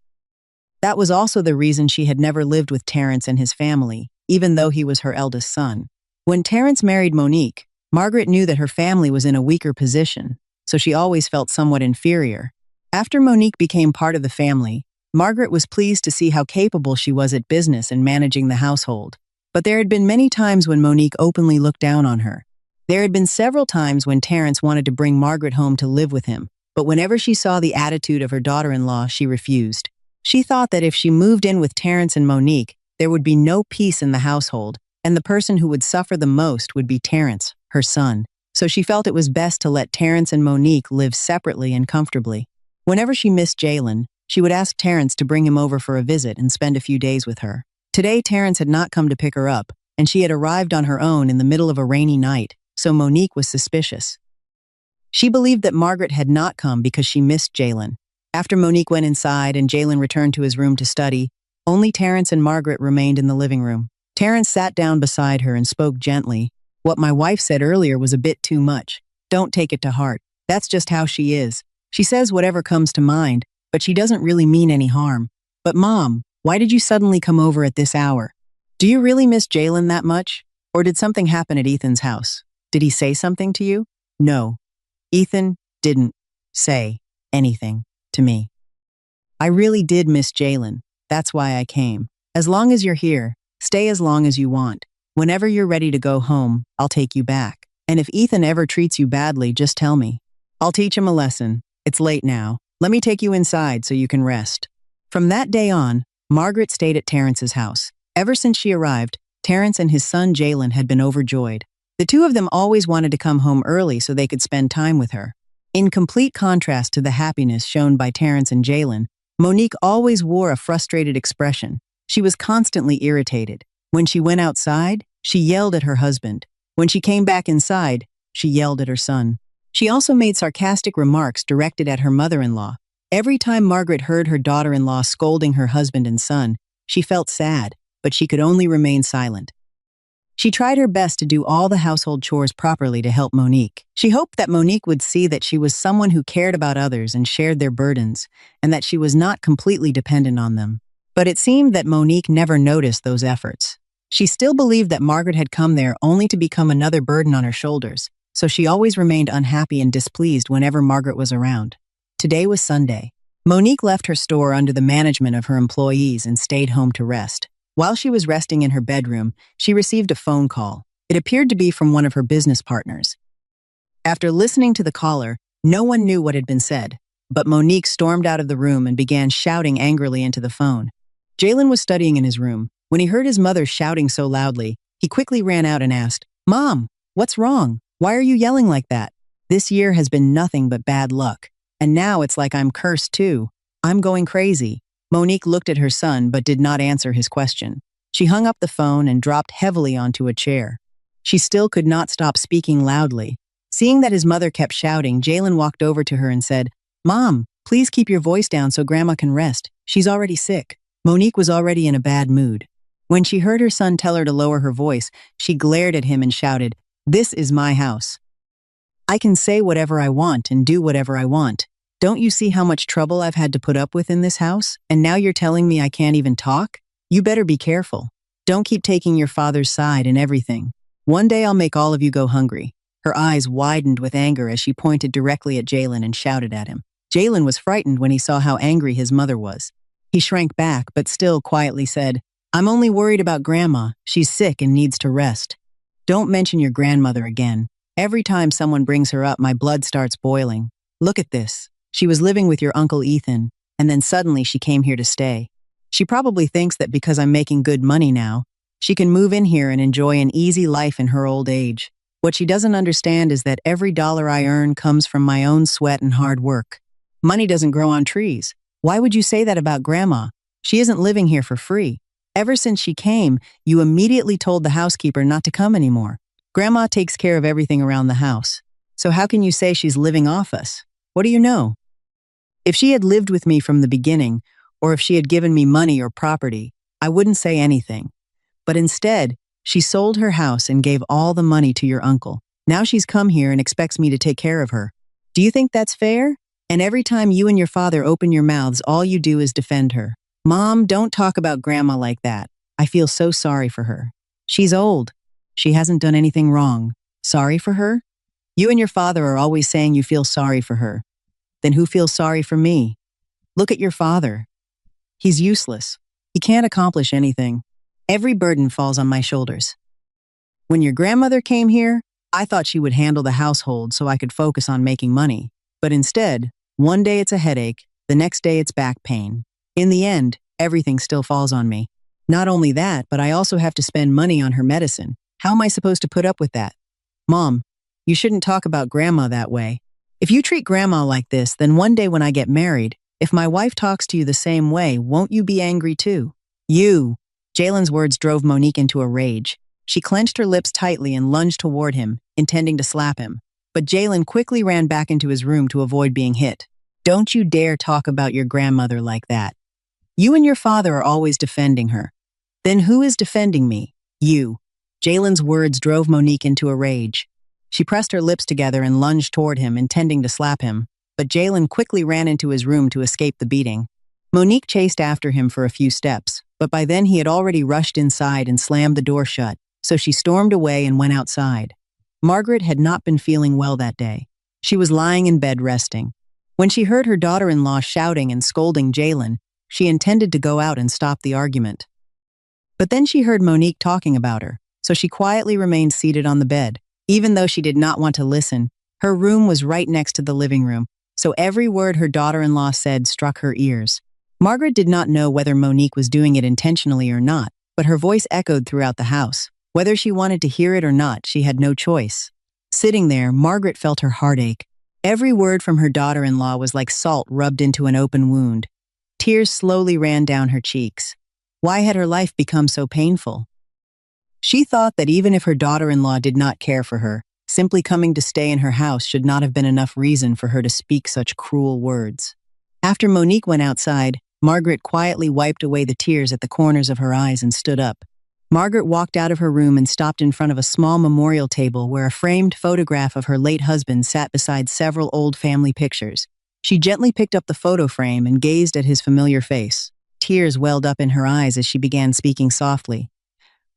That was also the reason she had never lived with Terrence and his family, even though he was her eldest son. When Terrence married Monique, Margaret knew that her family was in a weaker position, so she always felt somewhat inferior. After Monique became part of the family, Margaret was pleased to see how capable she was at business and managing the household. But there had been many times when Monique openly looked down on her. There had been several times when Terrence wanted to bring Margaret home to live with him, but whenever she saw the attitude of her daughter-in-law, she refused. She thought that if she moved in with Terrence and Monique, there would be no peace in the household, and the person who would suffer the most would be Terrence, her son. So she felt it was best to let Terrence and Monique live separately and comfortably. Whenever she missed Jalen, she would ask Terrence to bring him over for a visit and spend a few days with her. Today, Terrence had not come to pick her up, and she had arrived on her own in the middle of a rainy night, so Monique was suspicious. She believed that Margaret had not come because she missed Jalen. After Monique went inside and Jalen returned to his room to study, only Terrence and Margaret remained in the living room. Terrence sat down beside her and spoke gently. "What my wife said earlier was a bit too much. Don't take it to heart. That's just how she is. She says whatever comes to mind, but she doesn't really mean any harm. But Mom, why did you suddenly come over at this hour? Do you really miss Jalen that much? Or did something happen at Ethan's house? Did he say something to you?" "No. Ethan didn't say anything to me. I really did miss Jalen. That's why I came. As long as you're here, Stay as long as you want. Whenever you're ready to go home, I'll take you back. And if Ethan ever treats you badly, just tell me. I'll teach him a lesson. It's late now. Let me take you inside so you can rest." From that day on, Margaret stayed at Terrence's house. Ever since she arrived, Terrence and his son Jalen had been overjoyed. The two of them always wanted to come home early so they could spend time with her. In complete contrast to the happiness shown by Terrence and Jalen, Monique always wore a frustrated expression. She was constantly irritated. When she went outside, she yelled at her husband. When she came back inside, she yelled at her son. She also made sarcastic remarks directed at her mother-in-law. Every time Margaret heard her daughter-in-law scolding her husband and son, she felt sad, but she could only remain silent. She tried her best to do all the household chores properly to help Monique. She hoped that Monique would see that she was someone who cared about others and shared their burdens, and that she was not completely dependent on them. But it seemed that Monique never noticed those efforts. She still believed that Margaret had come there only to become another burden on her shoulders, so she always remained unhappy and displeased whenever Margaret was around. Today was Sunday. Monique left her store under the management of her employees and stayed home to rest. While she was resting in her bedroom, she received a phone call. It appeared to be from one of her business partners. After listening to the caller, no one knew what had been said, but Monique stormed out of the room and began shouting angrily into the phone. Jalen was studying in his room. When he heard his mother shouting so loudly, he quickly ran out and asked, "Mom, what's wrong? Why are you yelling like that? This year has been nothing but bad luck, and now it's like I'm cursed too. I'm going crazy." Monique looked at her son but did not answer his question. She hung up the phone and dropped heavily onto a chair. She still could not stop speaking loudly. Seeing that his mother kept shouting, Jalen walked over to her and said, "Mom, please keep your voice down so Grandma can rest. She's already sick." Monique was already in a bad mood. When she heard her son tell her to lower her voice, she glared at him and shouted, "This is my house. I can say whatever I want and do whatever I want. Don't you see how much trouble I've had to put up with in this house? And now you're telling me I can't even talk? You better be careful. Don't keep taking your father's side in everything. One day I'll make all of you go hungry." Her eyes widened with anger as she pointed directly at Jalen and shouted at him. Jalen was frightened when he saw how angry his mother was. He shrank back, but still quietly said, "I'm only worried about Grandma. She's sick and needs to rest. Don't mention your grandmother again. Every time someone brings her up, my blood starts boiling. Look at this. She was living with your Uncle Ethan, and then suddenly she came here to stay. She probably thinks that because I'm making good money now, she can move in here and enjoy an easy life in her old age. What she doesn't understand is that every dollar I earn comes from my own sweat and hard work. Money doesn't grow on trees. Why would you say that about Grandma? She isn't living here for free. Ever since she came, you immediately told the housekeeper not to come anymore. Grandma takes care of everything around the house. So how can you say she's living off us? What do you know? If she had lived with me from the beginning, or if she had given me money or property, I wouldn't say anything. But instead, she sold her house and gave all the money to your uncle. Now she's come here and expects me to take care of her. Do you think that's fair? And every time you and your father open your mouths, all you do is defend her. Mom, don't talk about Grandma like that. I feel so sorry for her. She's old. She hasn't done anything wrong. Sorry for her? You and your father are always saying you feel sorry for her. Then who feels sorry for me? Look at your father. He's useless. He can't accomplish anything. Every burden falls on my shoulders. When your grandmother came here, I thought she would handle the household so I could focus on making money. But instead, one day it's a headache, the next day it's back pain. In the end, everything still falls on me. Not only that, but I also have to spend money on her medicine. How am I supposed to put up with that? Mom, you shouldn't talk about Grandma that way. If you treat Grandma like this, then one day when I get married, if my wife talks to you the same way, won't you be angry too? You! Jalen's words drove Monique into a rage. She clenched her lips tightly and lunged toward him, intending to slap him. But Jalen quickly ran back into his room to avoid being hit. Don't you dare talk about your grandmother like that. You and your father are always defending her. Then who is defending me? You. Jalen's words drove Monique into a rage. She pressed her lips together and lunged toward him, intending to slap him, but Jalen quickly ran into his room to escape the beating. Monique chased after him for a few steps, but by then he had already rushed inside and slammed the door shut, so she stormed away and went outside. Margaret had not been feeling well that day. She was lying in bed resting. When she heard her daughter-in-law shouting and scolding Jalen, she intended to go out and stop the argument. But then she heard Monique talking about her, so she quietly remained seated on the bed. Even though she did not want to listen, her room was right next to the living room, so every word her daughter-in-law said struck her ears. Margaret did not know whether Monique was doing it intentionally or not, but her voice echoed throughout the house. Whether she wanted to hear it or not, she had no choice. Sitting there, Margaret felt her heart ache. Every word from her daughter-in-law was like salt rubbed into an open wound. Tears slowly ran down her cheeks. Why had her life become so painful? She thought that even if her daughter-in-law did not care for her, simply coming to stay in her house should not have been enough reason for her to speak such cruel words. After Monique went outside, Margaret quietly wiped away the tears at the corners of her eyes and stood up. Margaret walked out of her room and stopped in front of a small memorial table where a framed photograph of her late husband sat beside several old family pictures. She gently picked up the photo frame and gazed at his familiar face. Tears welled up in her eyes as she began speaking softly.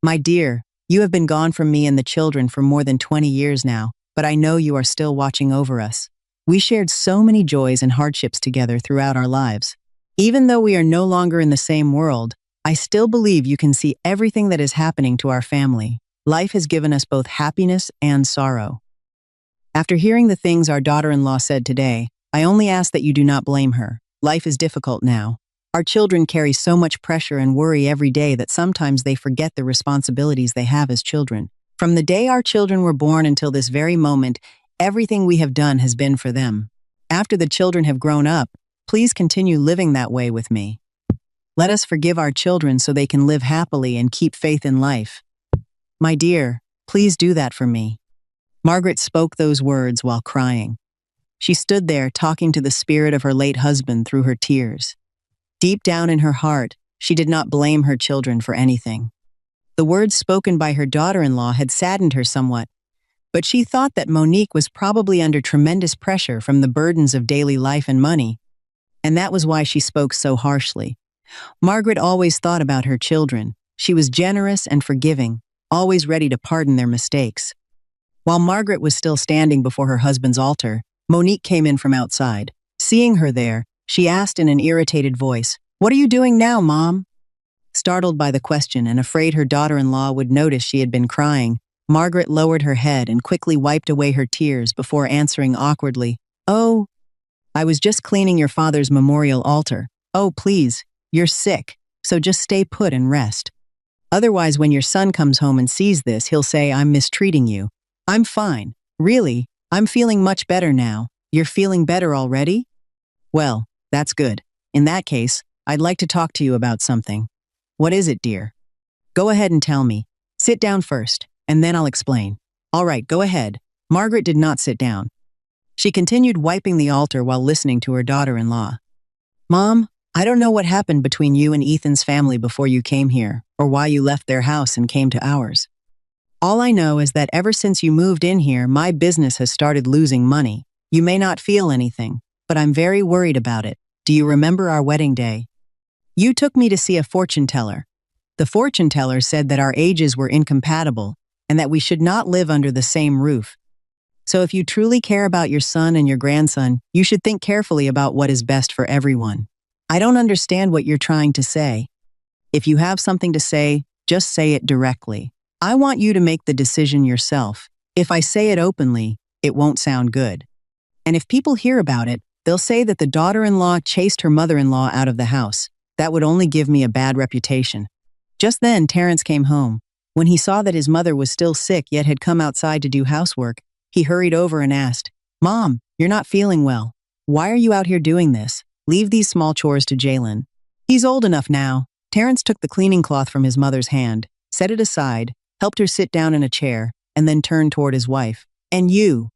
"My dear, you have been gone from me and the children for more than 20 years now, but I know you are still watching over us. We shared so many joys and hardships together throughout our lives. Even though we are no longer in the same world, I still believe you can see everything that is happening to our family. Life has given us both happiness and sorrow." After hearing the things our daughter-in-law said today, I only ask that you do not blame her. Life is difficult now. Our children carry so much pressure and worry every day that sometimes they forget the responsibilities they have as children. From the day our children were born until this very moment, everything we have done has been for them. After the children have grown up, please continue living that way with me. Let us forgive our children so they can live happily and keep faith in life. My dear, please do that for me. Margaret spoke those words while crying. She stood there talking to the spirit of her late husband through her tears. Deep down in her heart, she did not blame her children for anything. The words spoken by her daughter-in-law had saddened her somewhat, but she thought that Monique was probably under tremendous pressure from the burdens of daily life and money, and that was why she spoke so harshly. Margaret always thought about her children. She was generous and forgiving, always ready to pardon their mistakes. While Margaret was still standing before her husband's altar, Monique came in from outside. Seeing her there, she asked in an irritated voice, "What are you doing now, Mom?" Startled by the question and afraid her daughter-in-law would notice she had been crying, Margaret lowered her head and quickly wiped away her tears before answering awkwardly, "Oh, I was just cleaning your father's memorial altar. Oh, please, you're sick, so just stay put and rest. Otherwise, when your son comes home and sees this, he'll say I'm mistreating you." "I'm fine. Really, I'm feeling much better now." "You're feeling better already? Well, that's good. In that case, I'd like to talk to you about something." "What is it, dear?" "Go ahead and tell me. Sit down first, and then I'll explain." "All right, go ahead." Margaret did not sit down. She continued wiping the altar while listening to her daughter-in-law. "Mom, I don't know what happened between you and Ethan's family before you came here, or why you left their house and came to ours. All I know is that ever since you moved in here, my business has started losing money. You may not feel anything, but I'm very worried about it. Do you remember our wedding day? You took me to see a fortune teller. The fortune teller said that our ages were incompatible and that we should not live under the same roof. So if you truly care about your son and your grandson, you should think carefully about what is best for everyone. I don't understand what you're trying to say. If you have something to say, just say it directly. I want you to make the decision yourself. If I say it openly, it won't sound good. And if people hear about it, they'll say that the daughter-in-law chased her mother-in-law out of the house. That would only give me a bad reputation." Just then, Terrence came home. When he saw that his mother was still sick yet had come outside to do housework, he hurried over and asked, "Mom, you're not feeling well. Why are you out here doing this? Leave these small chores to Jalen. He's old enough now." Terrence took the cleaning cloth from his mother's hand, set it aside, helped her sit down in a chair, and then turned toward his wife. "And you've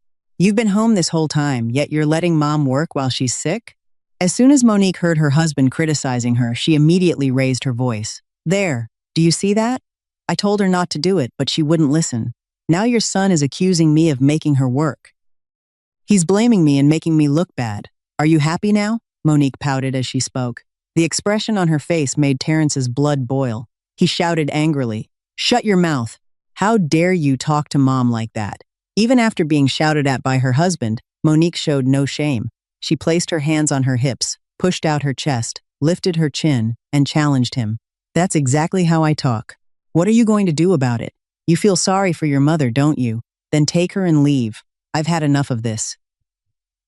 been home this whole time, yet you're letting Mom work while she's sick?" As soon as Monique heard her husband criticizing her, she immediately raised her voice. "There, do you see that? I told her not to do it, but she wouldn't listen. Now your son is accusing me of making her work. He's blaming me and making me look bad. Are you happy now?" Monique pouted as she spoke. The expression on her face made Terrence's blood boil. He shouted angrily, "Shut your mouth! How dare you talk to Mom like that?" Even after being shouted at by her husband, Monique showed no shame. She placed her hands on her hips, pushed out her chest, lifted her chin, and challenged him. That's exactly how I talk. What are you going to do about it? You feel sorry for your mother, don't you? Then take her and leave. I've had enough of this.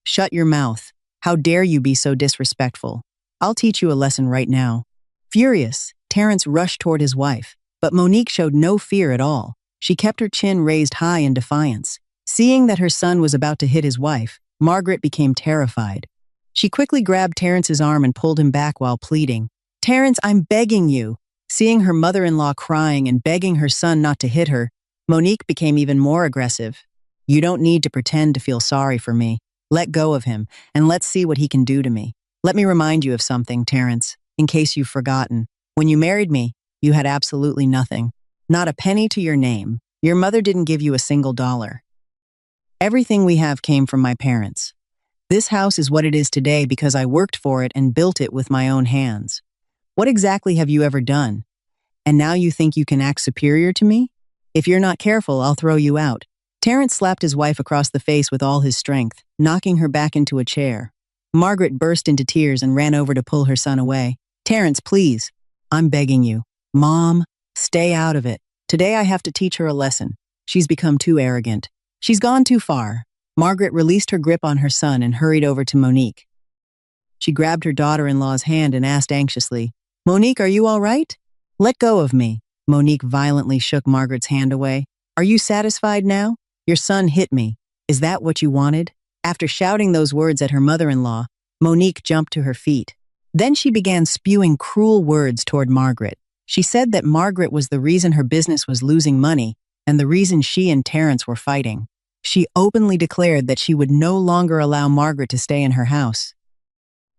Shut your mouth. How dare you be so disrespectful? I'll teach you a lesson right now. Furious, Terrence rushed toward his wife, but Monique showed no fear at all. She kept her chin raised high in defiance. Seeing that her son was about to hit his wife, Margaret became terrified. She quickly grabbed Terrence's arm and pulled him back while pleading, "Terrence, I'm begging you." Seeing her mother-in-law crying and begging her son not to hit her, Monique became even more aggressive. "You don't need to pretend to feel sorry for me. Let go of him, and let's see what he can do to me. Let me remind you of something, Terrence, in case you've forgotten. When you married me, you had absolutely nothing. Not a penny to your name. Your mother didn't give you a single dollar. Everything we have came from my parents. This house is what it is today because I worked for it and built it with my own hands. What exactly have you ever done? And now you think you can act superior to me? If you're not careful, I'll throw you out." Terrence slapped his wife across the face with all his strength, knocking her back into a chair. Margaret burst into tears and ran over to pull her son away. "Terrence, please. I'm begging you. Mom, stay out of it. Today I have to teach her a lesson. She's become too arrogant. She's gone too far." Margaret released her grip on her son and hurried over to Monique. She grabbed her daughter-in-law's hand and asked anxiously, "Monique, are you all right?" "Let go of me." Monique violently shook Margaret's hand away. "Are you satisfied now? Your son hit me. Is that what you wanted?" After shouting those words at her mother-in-law, Monique jumped to her feet. Then she began spewing cruel words toward Margaret. She said that Margaret was the reason her business was losing money and the reason she and Terrence were fighting. She openly declared that she would no longer allow Margaret to stay in her house.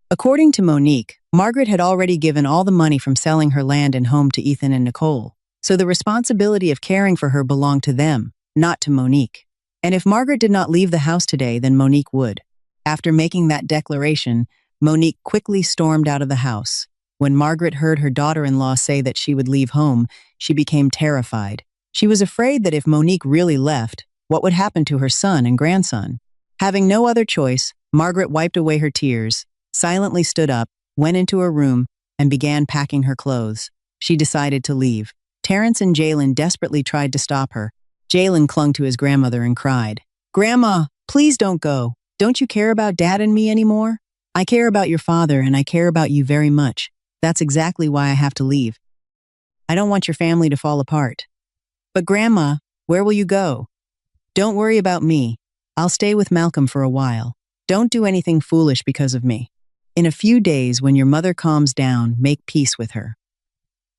According to Monique, Margaret had already given all the money from selling her land and home to Ethan and Nicole, so the responsibility of caring for her belonged to them, not to Monique. And if Margaret did not leave the house today, then Monique would. After making that declaration, Monique quickly stormed out of the house. When Margaret heard her daughter-in-law say that she would leave home, she became terrified. She was afraid that if Monique really left, what would happen to her son and grandson? Having no other choice, Margaret wiped away her tears, silently stood up, went into her room, and began packing her clothes. She decided to leave. Terrence and Jalen desperately tried to stop her. Jalen clung to his grandmother and cried, "Grandma, please don't go. Don't you care about Dad and me anymore? I care about your father and I care about you very much. That's exactly why I have to leave. I don't want your family to fall apart." "But Grandma, where will you go?" "Don't worry about me. I'll stay with Malcolm for a while. Don't do anything foolish because of me. In a few days, when your mother calms down, make peace with her.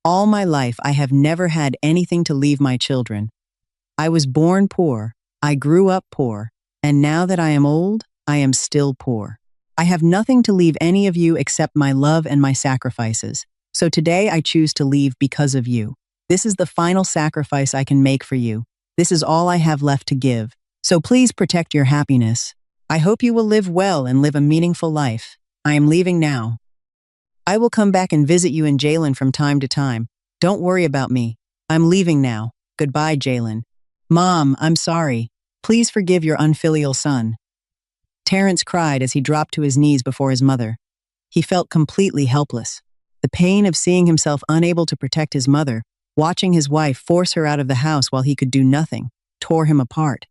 All my life, I have never had anything to leave my children. I was born poor, I grew up poor, and now that I am old, I am still poor. I have nothing to leave any of you except my love and my sacrifices. So today I choose to leave because of you. This is the final sacrifice I can make for you. This is all I have left to give. So please protect your happiness. I hope you will live well and live a meaningful life. I am leaving now. I will come back and visit you and Jalen from time to time. Don't worry about me. I'm leaving now. Goodbye, Jalen." "Mom, I'm sorry. Please forgive your unfilial son." Terrence cried as he dropped to his knees before his mother. He felt completely helpless. The pain of seeing himself unable to protect his mother, watching his wife force her out of the house while he could do nothing, tore him apart.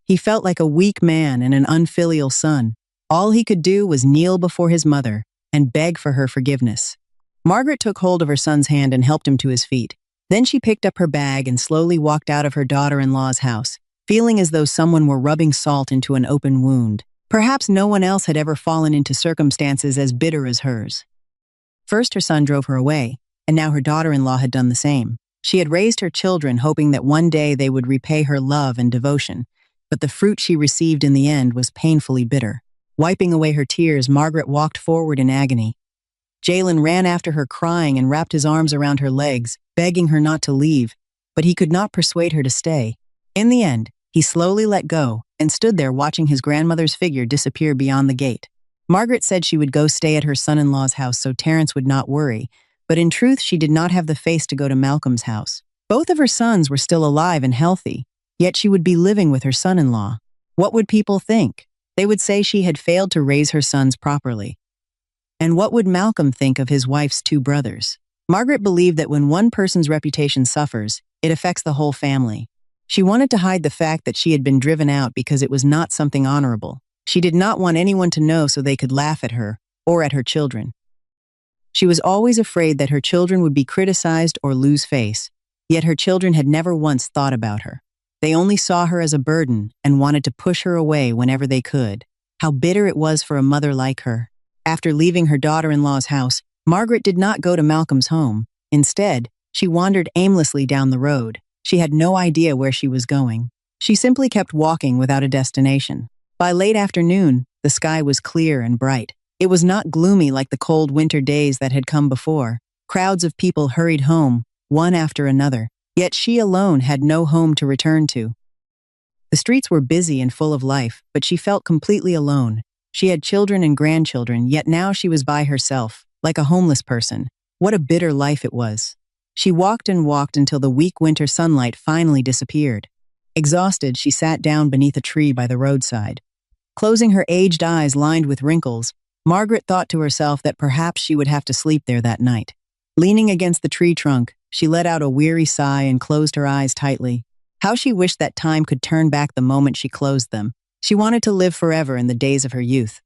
He felt like a weak man and an unfilial son. All he could do was kneel before his mother and beg for her forgiveness. Margaret took hold of her son's hand and helped him to his feet. Then she picked up her bag and slowly walked out of her daughter-in-law's house, feeling as though someone were rubbing salt into an open wound. Perhaps no one else had ever fallen into circumstances as bitter as hers. First her son drove her away, and now her daughter-in-law had done the same. She had raised her children hoping that one day they would repay her love and devotion, but the fruit she received in the end was painfully bitter. Wiping away her tears, Margaret walked forward in agony. Jalen ran after her crying and wrapped his arms around her legs, begging her not to leave, but he could not persuade her to stay. In the end, he slowly let go and stood there watching his grandmother's figure disappear beyond the gate. Margaret said she would go stay at her son-in-law's house so Terrence would not worry, but in truth she did not have the face to go to Malcolm's house. Both of her sons were still alive and healthy, yet she would be living with her son-in-law. What would people think? They would say she had failed to raise her sons properly. And what would Malcolm think of his wife's two brothers? Margaret believed that when one person's reputation suffers, it affects the whole family. She wanted to hide the fact that she had been driven out because it was not something honorable. She did not want anyone to know so they could laugh at her or at her children. She was always afraid that her children would be criticized or lose face, yet her children had never once thought about her. They only saw her as a burden and wanted to push her away whenever they could. How bitter it was for a mother like her. After leaving her daughter-in-law's house, Margaret did not go to Malcolm's home. Instead, she wandered aimlessly down the road. She had no idea where she was going. She simply kept walking without a destination. By late afternoon, the sky was clear and bright. It was not gloomy like the cold winter days that had come before. Crowds of people hurried home, one after another, yet she alone had no home to return to. The streets were busy and full of life, but she felt completely alone. She had children and grandchildren, yet now she was by herself, like a homeless person. What a bitter life it was. She walked and walked until the weak winter sunlight finally disappeared. Exhausted, she sat down beneath a tree by the roadside. Closing her aged eyes lined with wrinkles, Margaret thought to herself that perhaps she would have to sleep there that night. Leaning against the tree trunk, she let out a weary sigh and closed her eyes tightly. How she wished that time could turn back the moment she closed them. She wanted to live forever in the days of her youth.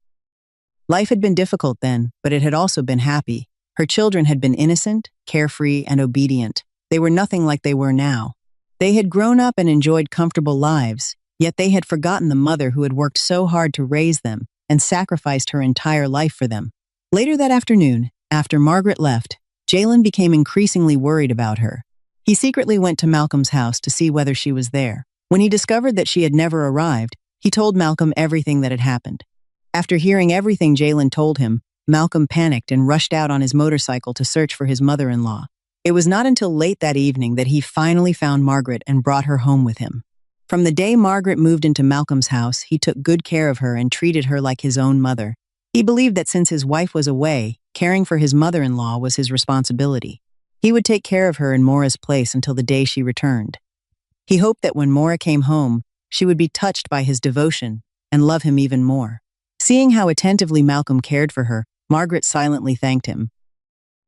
Life had been difficult then, but it had also been happy. Her children had been innocent, carefree, and obedient. They were nothing like they were now. They had grown up and enjoyed comfortable lives, yet they had forgotten the mother who had worked so hard to raise them and sacrificed her entire life for them. Later that afternoon, after Margaret left, Jalen became increasingly worried about her. He secretly went to Malcolm's house to see whether she was there. When he discovered that she had never arrived, he told Malcolm everything that had happened. After hearing everything Jalen told him, Malcolm panicked and rushed out on his motorcycle to search for his mother-in-law. It was not until late that evening that he finally found Margaret and brought her home with him. From the day Margaret moved into Malcolm's house, he took good care of her and treated her like his own mother. He believed that since his wife was away, caring for his mother-in-law was his responsibility. He would take care of her in Maura's place until the day she returned. He hoped that when Maura came home, she would be touched by his devotion and love him even more. Seeing how attentively Malcolm cared for her, Margaret silently thanked him.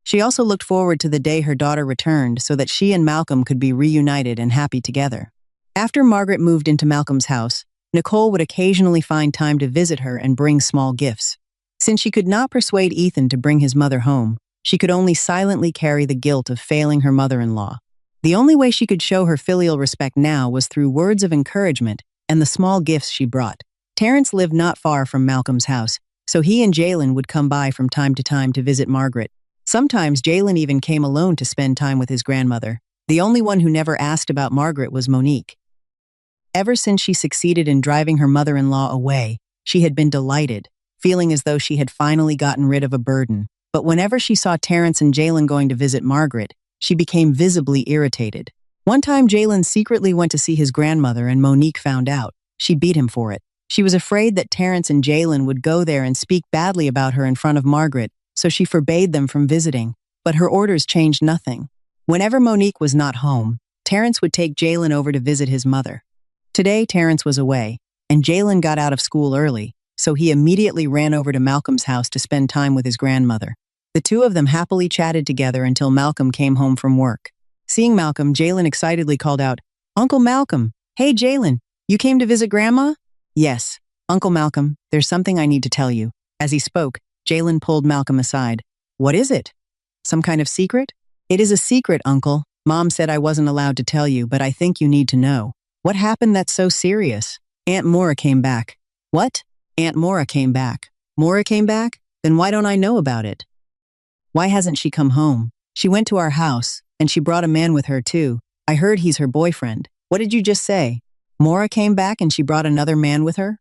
She also looked forward to the day her daughter returned so that she and Malcolm could be reunited and happy together. After Margaret moved into Malcolm's house, Nicole would occasionally find time to visit her and bring small gifts. Since she could not persuade Ethan to bring his mother home, she could only silently carry the guilt of failing her mother-in-law. The only way she could show her filial respect now was through words of encouragement and the small gifts she brought. Terrence lived not far from Malcolm's house, so he and Jalen would come by from time to time to visit Margaret. Sometimes Jalen even came alone to spend time with his grandmother. The only one who never asked about Margaret was Monique. Ever since she succeeded in driving her mother-in-law away, she had been delighted, feeling as though she had finally gotten rid of a burden. But whenever she saw Terrence and Jalen going to visit Margaret, she became visibly irritated. One time Jalen secretly went to see his grandmother and Monique found out. She beat him for it. She was afraid that Terrence and Jalen would go there and speak badly about her in front of Margaret, so she forbade them from visiting. But her orders changed nothing. Whenever Monique was not home, Terrence would take Jalen over to visit his mother. Today, Terrence was away, and Jalen got out of school early, so he immediately ran over to Malcolm's house to spend time with his grandmother. The two of them happily chatted together until Malcolm came home from work. Seeing Malcolm, Jalen excitedly called out, "Uncle Malcolm! Hey, Jalen, you came to visit Grandma?" "Yes, Uncle Malcolm, there's something I need to tell you." As he spoke, Jalen pulled Malcolm aside. "What is it? Some kind of secret?" "It is a secret, Uncle. Mom said I wasn't allowed to tell you, but I think you need to know." "What happened that's so serious?" "Aunt Maura came back." "What? Aunt Maura came back?" "Maura came back? Then why don't I know about it?" "Why hasn't she come home? She went to our house, and she brought a man with her too. I heard he's her boyfriend." "What did you just say? Maura came back and she brought another man with her?"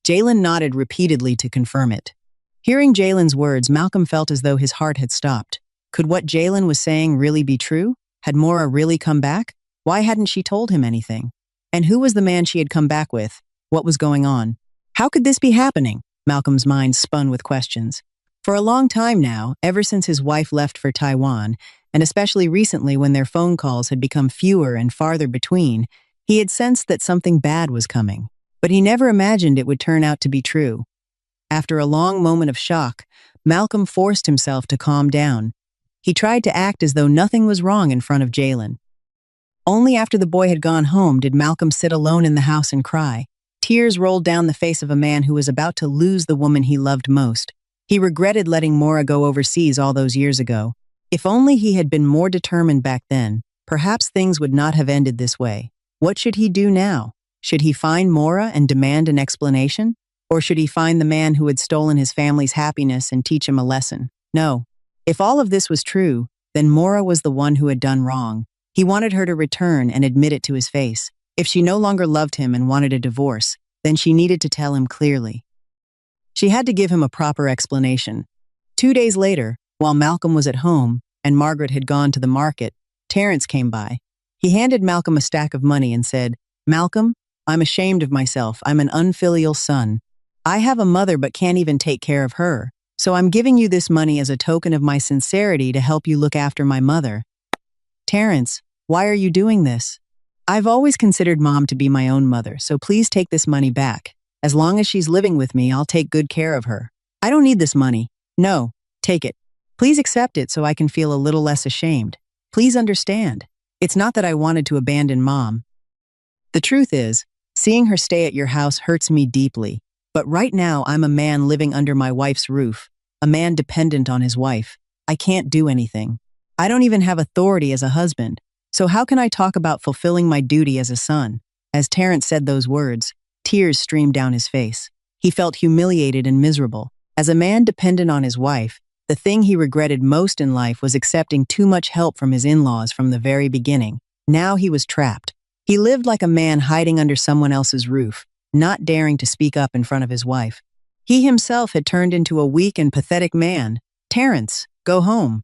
Jalen nodded repeatedly to confirm it. Hearing Jalen's words, Malcolm felt as though his heart had stopped. Could what Jalen was saying really be true? Had Maura really come back? Why hadn't she told him anything? And who was the man she had come back with? What was going on? How could this be happening? Malcolm's mind spun with questions. For a long time now, ever since his wife left for Taiwan, and especially recently when their phone calls had become fewer and farther between, he had sensed that something bad was coming. But he never imagined it would turn out to be true. After a long moment of shock, Malcolm forced himself to calm down. He tried to act as though nothing was wrong in front of Jalen. Only after the boy had gone home did Malcolm sit alone in the house and cry. Tears rolled down the face of a man who was about to lose the woman he loved most. He regretted letting Maura go overseas all those years ago. If only he had been more determined back then, perhaps things would not have ended this way. What should he do now? Should he find Maura and demand an explanation? Or should he find the man who had stolen his family's happiness and teach him a lesson? No. If all of this was true, then Maura was the one who had done wrong. He wanted her to return and admit it to his face. If she no longer loved him and wanted a divorce, then she needed to tell him clearly. She had to give him a proper explanation. 2 days later, while Malcolm was at home and Margaret had gone to the market, Terence came by. He handed Malcolm a stack of money and said, "Malcolm, I'm ashamed of myself. I'm an unfilial son. I have a mother but can't even take care of her. So I'm giving you this money as a token of my sincerity to help you look after my mother." "Terence, why are you doing this?" "I've always considered Mom to be my own mother, so please take this money back. As long as she's living with me, I'll take good care of her." "I don't need this money." "No, take it. Please accept it so I can feel a little less ashamed. Please understand. It's not that I wanted to abandon Mom. The truth is, seeing her stay at your house hurts me deeply. But right now, I'm a man living under my wife's roof, a man dependent on his wife. I can't do anything. I don't even have authority as a husband. So how can I talk about fulfilling my duty as a son?" As Terence said those words, tears streamed down his face. He felt humiliated and miserable. As a man dependent on his wife, the thing he regretted most in life was accepting too much help from his in-laws from the very beginning. Now he was trapped. He lived like a man hiding under someone else's roof, not daring to speak up in front of his wife. He himself had turned into a weak and pathetic man. "Terence, go home.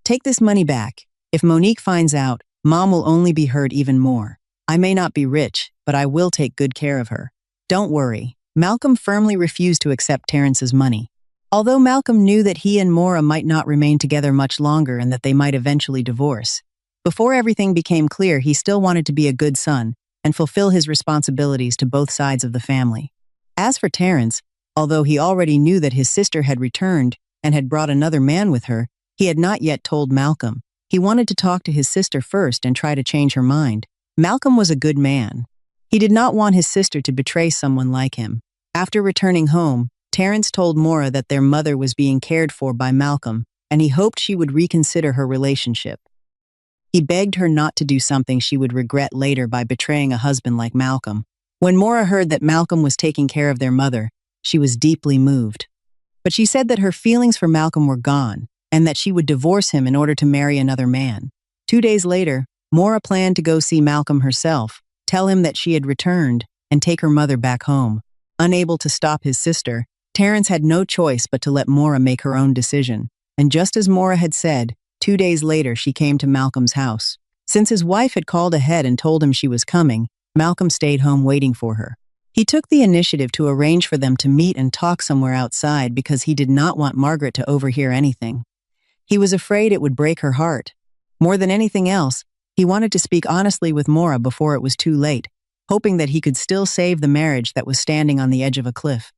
Take this money back. If Monique finds out, Mom will only be hurt even more. I may not be rich, but I will take good care of her. Don't worry." Malcolm firmly refused to accept Terence's money. Although Malcolm knew that he and Maura might not remain together much longer and that they might eventually divorce, before everything became clear, he still wanted to be a good son and fulfill his responsibilities to both sides of the family. As for Terence, although he already knew that his sister had returned and had brought another man with her, he had not yet told Malcolm. He wanted to talk to his sister first and try to change her mind. Malcolm was a good man. He did not want his sister to betray someone like him. After returning home, Terence told Maura that their mother was being cared for by Malcolm, and he hoped she would reconsider her relationship. He begged her not to do something she would regret later by betraying a husband like Malcolm. When Maura heard that Malcolm was taking care of their mother, she was deeply moved. But she said that her feelings for Malcolm were gone, and that she would divorce him in order to marry another man. 2 days later, Maura planned to go see Malcolm herself, tell him that she had returned, and take her mother back home. Unable to stop his sister, Terence had no choice but to let Maura make her own decision. And just as Maura had said, 2 days later she came to Malcolm's house. Since his wife had called ahead and told him she was coming, Malcolm stayed home waiting for her. He took the initiative to arrange for them to meet and talk somewhere outside because he did not want Margaret to overhear anything. He was afraid it would break her heart. More than anything else, he wanted to speak honestly with Maura before it was too late, hoping that he could still save the marriage that was standing on the edge of a cliff.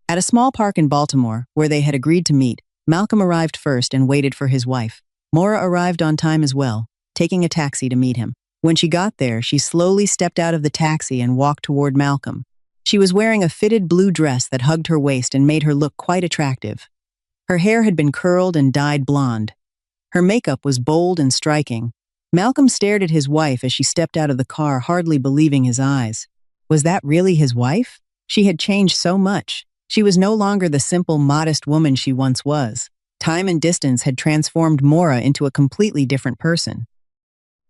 At a small park in Baltimore, where they had agreed to meet, Malcolm arrived first and waited for his wife. Maura arrived on time as well, taking a taxi to meet him. When she got there, she slowly stepped out of the taxi and walked toward Malcolm. She was wearing a fitted blue dress that hugged her waist and made her look quite attractive. Her hair had been curled and dyed blonde. Her makeup was bold and striking. Malcolm stared at his wife as she stepped out of the car, hardly believing his eyes. Was that really his wife? She had changed so much. She was no longer the simple, modest woman she once was. Time and distance had transformed Maura into a completely different person.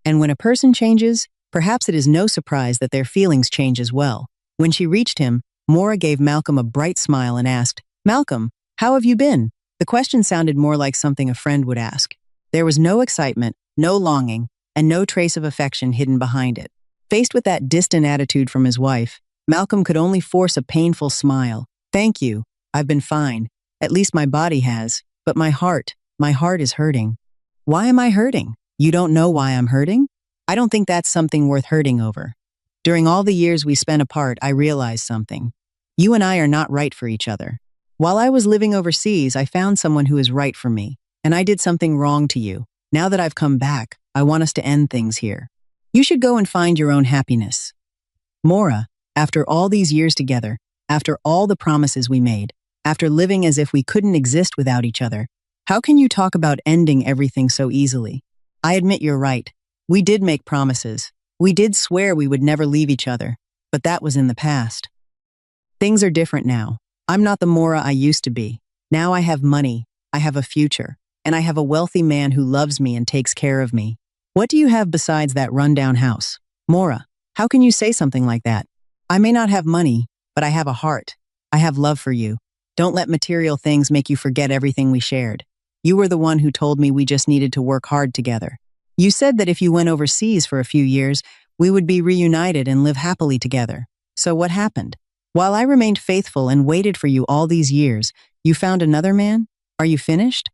And when a person changes, perhaps it is no surprise that their feelings change as well. When she reached him, Maura gave Malcolm a bright smile and asked, "Malcolm, how have you been?" The question sounded more like something a friend would ask. There was no excitement, no longing, and no trace of affection hidden behind it. Faced with that distant attitude from his wife, Malcolm could only force a painful smile. "Thank you. I've been fine. At least my body has. But my heart is hurting." "Why am I hurting? You don't know why I'm hurting?" "I don't think that's something worth hurting over. During all the years we spent apart, I realized something. You and I are not right for each other. While I was living overseas, I found someone who is right for me. and I did something wrong to you. Now that I've come back, I want us to end things here. You should go and find your own happiness." Mora, after all these years together, after all the promises we made, after living as if we couldn't exist without each other, how can you talk about ending everything so easily? I admit you're right. We did make promises. We did swear we would never leave each other, but that was in the past. Things are different now. I'm not the Mora I used to be. Now I have money, I have a future, and I have a wealthy man who loves me and takes care of me. What do you have besides that rundown house? Mora, how can you say something like that? I may not have money, but I have a heart. I have love for you. Don't let material things make you forget everything we shared. You were the one who told me we just needed to work hard together. You said that if you went overseas for a few years, we would be reunited and live happily together. So what happened? While I remained faithful and waited for you all these years, you found another man? Are you finished?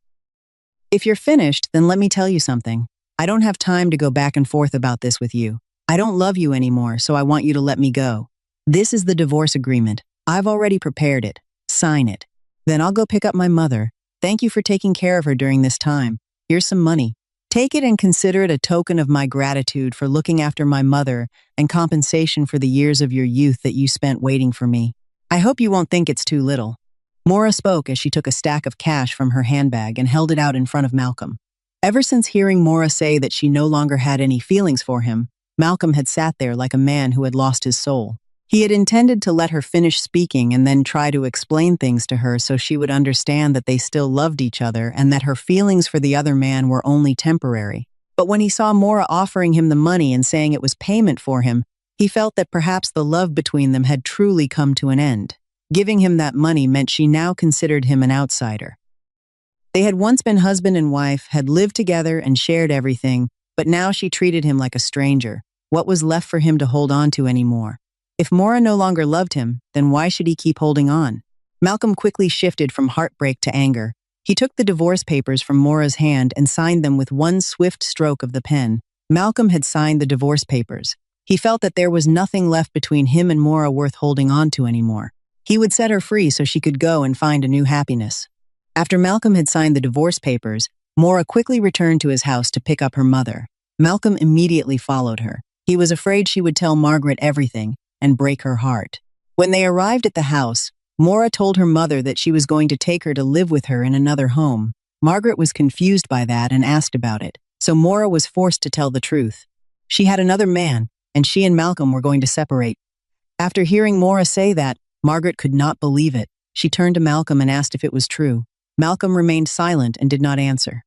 If you're finished, then let me tell you something. I don't have time to go back and forth about this with you. I don't love you anymore, so I want you to let me go. This is the divorce agreement. I've already prepared it. Sign it. Then I'll go pick up my mother. Thank you for taking care of her during this time. Here's some money. Take it and consider it a token of my gratitude for looking after my mother and compensation for the years of your youth that you spent waiting for me. I hope you won't think it's too little. Mora spoke as she took a stack of cash from her handbag and held it out in front of Malcolm. Ever since hearing Mora say that she no longer had any feelings for him, Malcolm had sat there like a man who had lost his soul. He had intended to let her finish speaking and then try to explain things to her so she would understand that they still loved each other and that her feelings for the other man were only temporary. But when he saw Mora offering him the money and saying it was payment for him, he felt that perhaps the love between them had truly come to an end. Giving him that money meant she now considered him an outsider. They had once been husband and wife, had lived together and shared everything, but now she treated him like a stranger. What was left for him to hold on to anymore? If Mora no longer loved him, then why should he keep holding on? Malcolm quickly shifted from heartbreak to anger. He took the divorce papers from Mora's hand and signed them with one swift stroke of the pen. Malcolm had signed the divorce papers. He felt that there was nothing left between him and Mora worth holding on to anymore. He would set her free so she could go and find a new happiness. After Malcolm had signed the divorce papers, Mora quickly returned to his house to pick up her mother. Malcolm immediately followed her. He was afraid she would tell Margaret everything and break her heart. When they arrived at the house, Mora told her mother that she was going to take her to live with her in another home. Margaret was confused by that and asked about it, so Mora was forced to tell the truth. She had another man, and she and Malcolm were going to separate. After hearing Mora say that, Margaret could not believe it. She turned to Malcolm and asked if it was true. Malcolm remained silent and did not answer.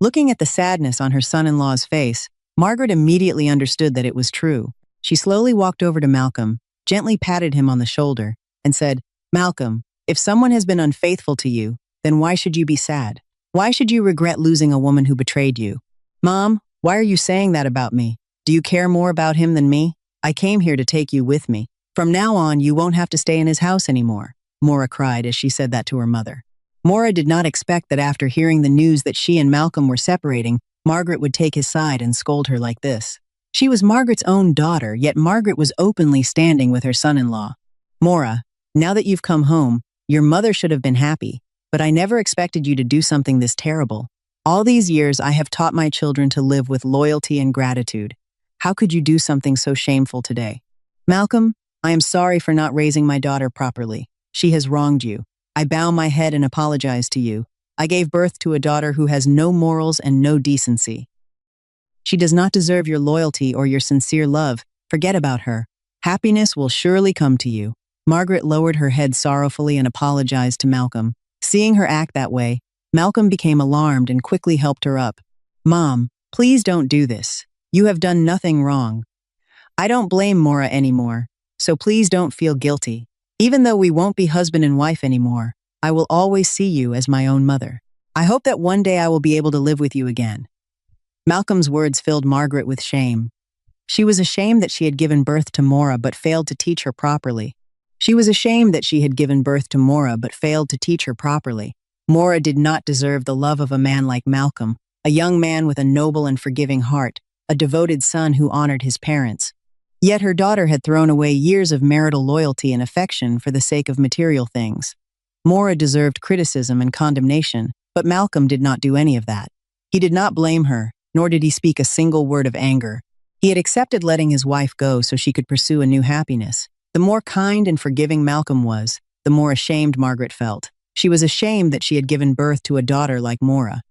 Looking at the sadness on her son-in-law's face, Margaret immediately understood that it was true. She slowly walked over to Malcolm, gently patted him on the shoulder, and said, "Malcolm, if someone has been unfaithful to you, then why should you be sad? Why should you regret losing a woman who betrayed you? Mom, why are you saying that about me? Do you care more about him than me? I came here to take you with me. From now on, you won't have to stay in his house anymore," Mora cried as she said that to her mother. Mora did not expect that after hearing the news that she and Malcolm were separating, Margaret would take his side and scold her like this. She was Margaret's own daughter, yet Margaret was openly standing with her son-in-law. "Mora, now that you've come home, your mother should have been happy, but I never expected you to do something this terrible. All these years I have taught my children to live with loyalty and gratitude. How could you do something so shameful today? Malcolm, I am sorry for not raising my daughter properly. She has wronged you. I bow my head and apologize to you. I gave birth to a daughter who has no morals and no decency. She does not deserve your loyalty or your sincere love. Forget about her. Happiness will surely come to you." Margaret lowered her head sorrowfully and apologized to Malcolm. Seeing her act that way, Malcolm became alarmed and quickly helped her up. "Mom, please don't do this. You have done nothing wrong. I don't blame Mora anymore, so please don't feel guilty. Even though we won't be husband and wife anymore, I will always see you as my own mother. I hope that one day I will be able to live with you again." Malcolm's words filled Margaret with shame. She was ashamed that she had given birth to Mora but failed to teach her properly. Mora did not deserve the love of a man like Malcolm, a young man with a noble and forgiving heart, a devoted son who honored his parents. Yet her daughter had thrown away years of marital loyalty and affection for the sake of material things. Mora deserved criticism and condemnation, But Malcolm did not do any of that. He did not blame her, nor did he speak a single word of anger. He had accepted letting his wife go so she could pursue a new happiness. The more kind and forgiving Malcolm was, the more ashamed Margaret felt. She was ashamed that she had given birth to a daughter like Maura.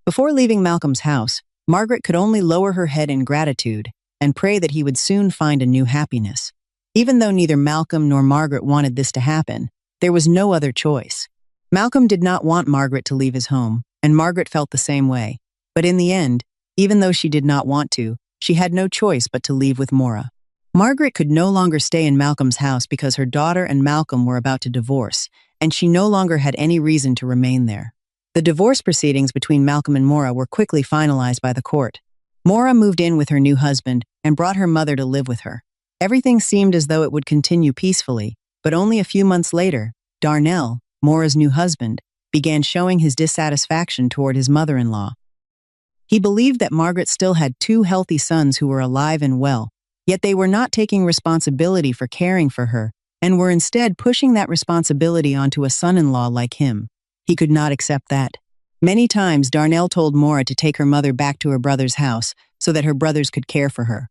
Before leaving Malcolm's house, Margaret could only lower her head in gratitude and pray that he would soon find a new happiness. Even though neither Malcolm nor Margaret wanted this to happen, there was no other choice. Malcolm did not want Margaret to leave his home, and Margaret felt the same way. But in the end, even though she did not want to, she had no choice but to leave with Maura. Margaret could no longer stay in Malcolm's house because her daughter and Malcolm were about to divorce, and she no longer had any reason to remain there. The divorce proceedings between Malcolm and Maura were quickly finalized by the court. Maura moved in with her new husband and brought her mother to live with her. Everything seemed as though it would continue peacefully, but only a few months later, Darnell, Maura's new husband, began showing his dissatisfaction toward his mother-in-law. He believed that Margaret still had two healthy sons who were alive and well, yet they were not taking responsibility for caring for her and were instead pushing that responsibility onto a son-in-law like him. He could not accept that. Many times, Darnell told Maura to take her mother back to her brother's house so that her brothers could care for her.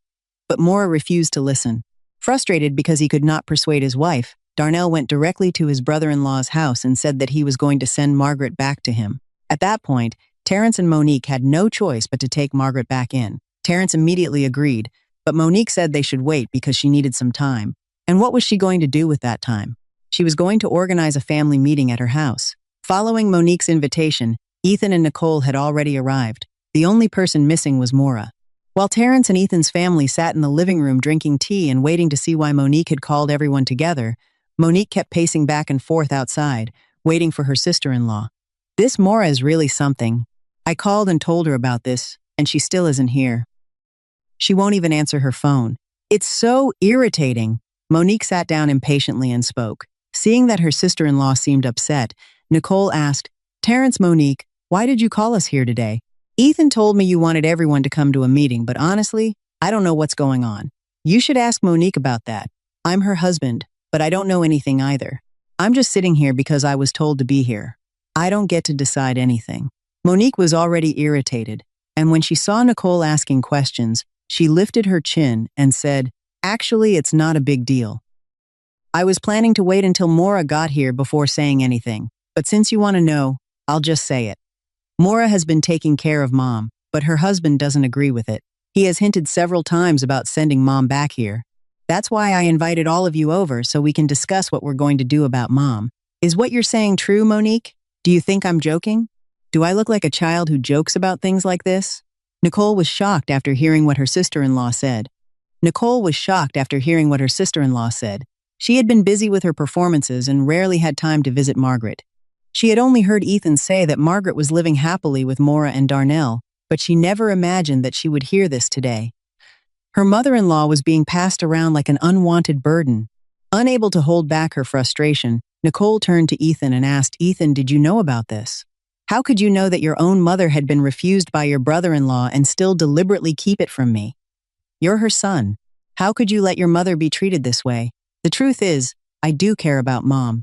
But Maura refused to listen. Frustrated because he could not persuade his wife, Darnell went directly to his brother-in-law's house and said that he was going to send Margaret back to him. At that point, Terrence and Monique had no choice but to take Margaret back in. Terrence immediately agreed, but Monique said they should wait because she needed some time. And what was she going to do with that time? She was going to organize a family meeting at her house. Following Monique's invitation, Ethan and Nicole had already arrived. The only person missing was Maura. While Terrence and Ethan's family sat in the living room drinking tea and waiting to see why Monique had called everyone together, Monique kept pacing back and forth outside, waiting for her sister-in-law. This Maura is really something. I called and told her about this, and she still isn't here. She won't even answer her phone. It's so irritating. Monique sat down impatiently and spoke. Seeing that her sister-in-law seemed upset, Nicole asked, "Terrence, Monique, why did you call us here today? Ethan told me you wanted everyone to come to a meeting, but honestly, I don't know what's going on. You should ask Monique about that. I'm her husband, but I don't know anything either. I'm just sitting here because I was told to be here. I don't get to decide anything." Monique was already irritated, and when she saw Nicole asking questions, she lifted her chin and said, "Actually, it's not a big deal. I was planning to wait until Maura got here before saying anything. But since you want to know, I'll just say it. Maura has been taking care of Mom, but her husband doesn't agree with it. He has hinted several times about sending Mom back here. That's why I invited all of you over so we can discuss what we're going to do about Mom. Is what you're saying true, Monique? Do you think I'm joking? Do I look like a child who jokes about things like this?" Nicole was shocked after hearing what her sister-in-law said. She had been busy with her performances and rarely had time to visit Margaret. She had only heard Ethan say that Margaret was living happily with Maura and Darnell, but she never imagined that she would hear this today. Her mother-in-law was being passed around like an unwanted burden. Unable to hold back her frustration, Nicole turned to Ethan and asked, "Ethan, did you know about this? How could you know that your own mother had been refused by your brother-in-law and still deliberately keep it from me? You're her son. How could you let your mother be treated this way? The truth is, I do care about Mom.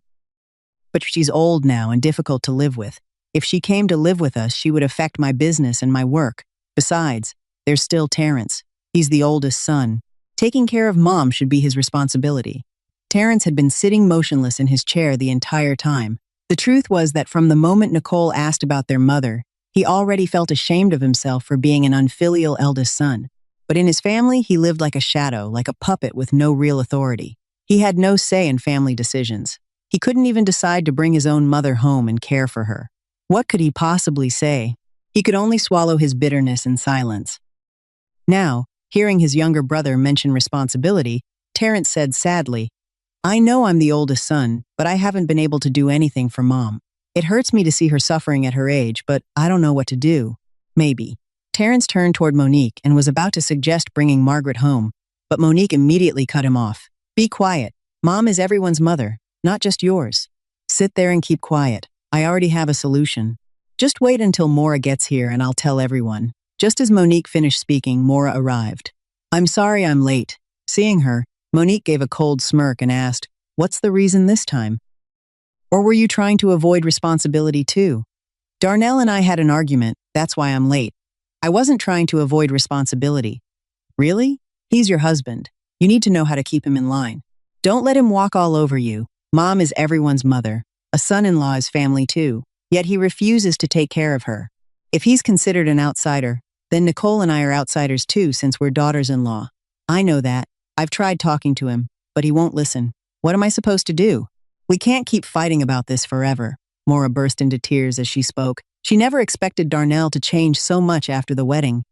But she's old now and difficult to live with. If she came to live with us, she would affect my business and my work. Besides, there's still Terrence. He's the oldest son. Taking care of Mom should be his responsibility." Terrence had been sitting motionless in his chair the entire time. The truth was that from the moment Nicole asked about their mother, he already felt ashamed of himself for being an unfilial eldest son. But in his family, he lived like a shadow, like a puppet with no real authority. He had no say in family decisions. He couldn't even decide to bring his own mother home and care for her. What could he possibly say? He could only swallow his bitterness in silence. Now, hearing his younger brother mention responsibility, Terrence said sadly, "I know I'm the oldest son, but I haven't been able to do anything for Mom. It hurts me to see her suffering at her age, but I don't know what to do. Maybe." Terrence turned toward Monique and was about to suggest bringing Margaret home, but Monique immediately cut him off. "Be quiet. Mom is everyone's mother, not just yours. Sit there and keep quiet. I already have a solution. Just wait until Maura gets here and I'll tell everyone." Just as Monique finished speaking, Maura arrived. "I'm sorry I'm late." Seeing her, Monique gave a cold smirk and asked, "What's the reason this time? Or were you trying to avoid responsibility too?" Darnell and I had an argument, that's why I'm late. I wasn't trying to avoid responsibility. Really? He's your husband. You need to know how to keep him in line. Don't let him walk all over you. Mom is everyone's mother. A son-in-law is family too, yet he refuses to take care of her. If he's considered an outsider, then Nicole and I are outsiders too since we're daughters-in-law. I know that. I've tried talking to him, but he won't listen. What am I supposed to do? We can't keep fighting about this forever. Maura burst into tears as she spoke. She never expected Darnell to change so much after the wedding.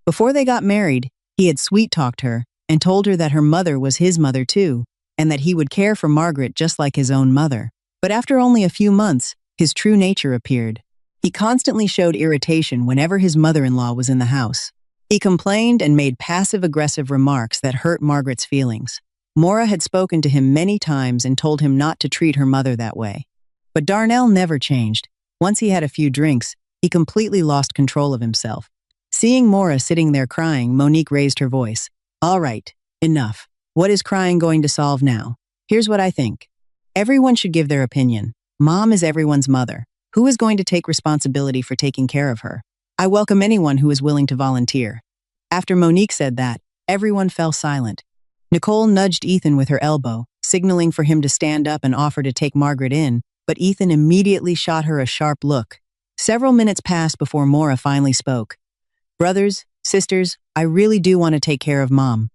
Before they got married, he had sweet-talked her and told her that her mother was his mother too, and that he would care for Margaret just like his own mother. But after only a few months, his true nature appeared. He constantly showed irritation whenever his mother-in-law was in the house. He complained and made passive-aggressive remarks that hurt Margaret's feelings. Maura had spoken to him many times and told him not to treat her mother that way. But Darnell never changed. Once he had a few drinks, he completely lost control of himself. Seeing Maura sitting there crying, Monique raised her voice. All right, enough. What is crying going to solve now? Here's what I think. Everyone should give their opinion. Mom is everyone's mother. Who is going to take responsibility for taking care of her? I welcome anyone who is willing to volunteer. After Monique said that, everyone fell silent. Nicole nudged Ethan with her elbow, signaling for him to stand up and offer to take Margaret in, but Ethan immediately shot her a sharp look. Several minutes passed before Maura finally spoke. Brothers, sisters, I really do want to take care of Mom.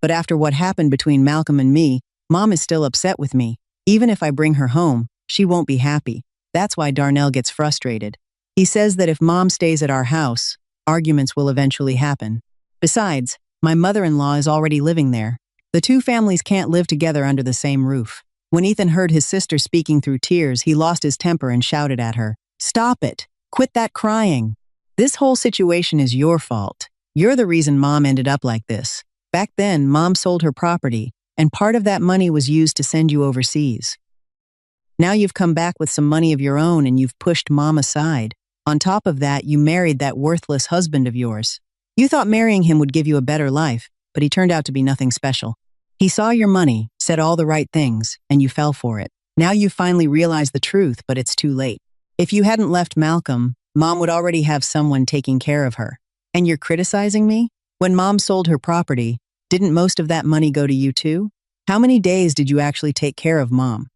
But after what happened between Malcolm and me, Mom is still upset with me. Even if I bring her home, she won't be happy. That's why Darnell gets frustrated. He says that if Mom stays at our house, arguments will eventually happen. Besides, my mother-in-law is already living there. The two families can't live together under the same roof. When Ethan heard his sister speaking through tears, he lost his temper and shouted at her, "Stop it! Quit that crying! This whole situation is your fault. You're the reason Mom ended up like this. Back then, Mom sold her property, and part of that money was used to send you overseas. Now you've come back with some money of your own and you've pushed Mom aside. On top of that, you married that worthless husband of yours. You thought marrying him would give you a better life, but he turned out to be nothing special. He saw your money, said all the right things, and you fell for it. Now you finally realize the truth, but it's too late. If you hadn't left Malcolm, Mom would already have someone taking care of her. And you're criticizing me? When Mom sold her property, didn't most of that money go to you too? How many days did you actually take care of Mom?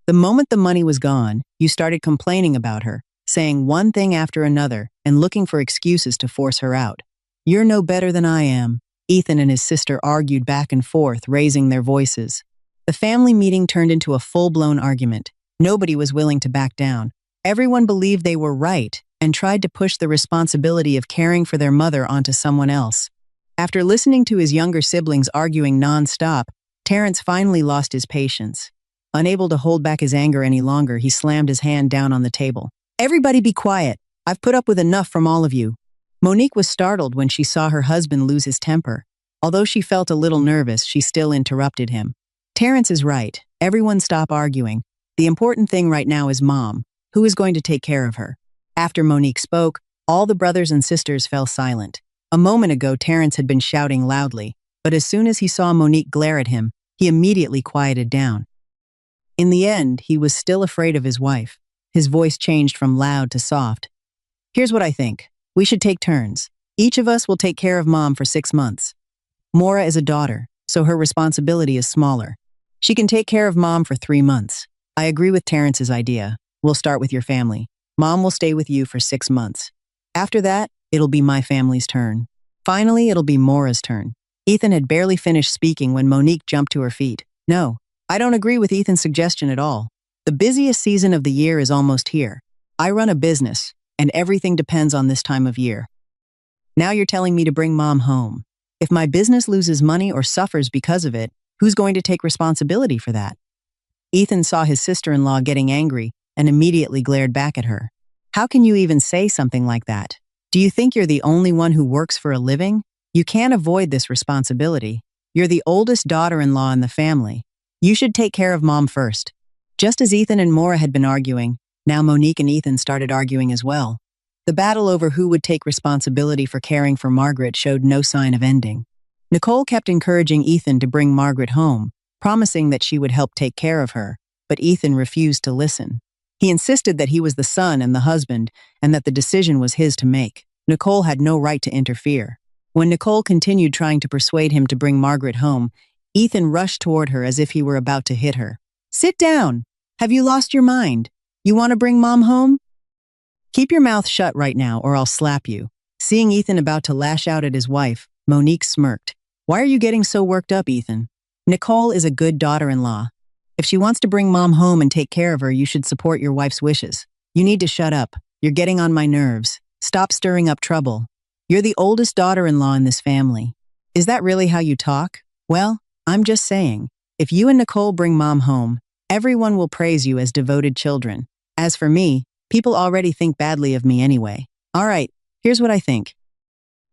The moment the money was gone, you started complaining about her, saying one thing after another and looking for excuses to force her out. You're no better than I am. Ethan and his sister argued back and forth, raising their voices. The family meeting turned into a full-blown argument. Nobody was willing to back down. Everyone believed they were right and tried to push the responsibility of caring for their mother onto someone else. After listening to his younger siblings arguing non-stop, Terrence finally lost his patience. Unable to hold back his anger any longer, he slammed his hand down on the table. Everybody be quiet. I've put up with enough from all of you. Monique was startled when she saw her husband lose his temper. Although she felt a little nervous, she still interrupted him. Terrence is right. Everyone stop arguing. The important thing right now is Mom. Who is going to take care of her? After Monique spoke, all the brothers and sisters fell silent. A moment ago, Terrence had been shouting loudly, but as soon as he saw Monique glare at him, he immediately quieted down. In the end, he was still afraid of his wife. His voice changed from loud to soft. Here's what I think. We should take turns. Each of us will take care of Mom for 6 months. Maura is a daughter, so her responsibility is smaller. She can take care of Mom for 3 months. I agree with Terrence's idea. We'll start with your family. Mom will stay with you for 6 months. After that, it'll be my family's turn. Finally, it'll be Maura's turn. Ethan had barely finished speaking when Monique jumped to her feet. No, I don't agree with Ethan's suggestion at all. The busiest season of the year is almost here. I run a business, and everything depends on this time of year. Now you're telling me to bring Mom home. If my business loses money or suffers because of it, who's going to take responsibility for that? Ethan saw his sister-in-law getting angry and immediately glared back at her. How can you even say something like that? Do you think you're the only one who works for a living? You can't avoid this responsibility. You're the oldest daughter-in-law in the family. You should take care of Mom first. Just as Ethan and Maura had been arguing, now Monique and Ethan started arguing as well. The battle over who would take responsibility for caring for Margaret showed no sign of ending. Nicole kept encouraging Ethan to bring Margaret home, promising that she would help take care of her, but Ethan refused to listen. He insisted that he was the son and the husband, and that the decision was his to make. Nicole had no right to interfere. When Nicole continued trying to persuade him to bring Margaret home, Ethan rushed toward her as if he were about to hit her. "Sit down! Have you lost your mind? You want to bring Mom home? Keep your mouth shut right now or I'll slap you." Seeing Ethan about to lash out at his wife, Monique smirked. "Why are you getting so worked up, Ethan? Nicole is a good daughter-in-law. If she wants to bring Mom home and take care of her, you should support your wife's wishes. You need to shut up. You're getting on my nerves. Stop stirring up trouble. You're the oldest daughter-in-law in this family. Is that really how you talk? Well, I'm just saying, if you and Nicole bring Mom home, everyone will praise you as devoted children. As for me, people already think badly of me anyway. All right, here's what I think.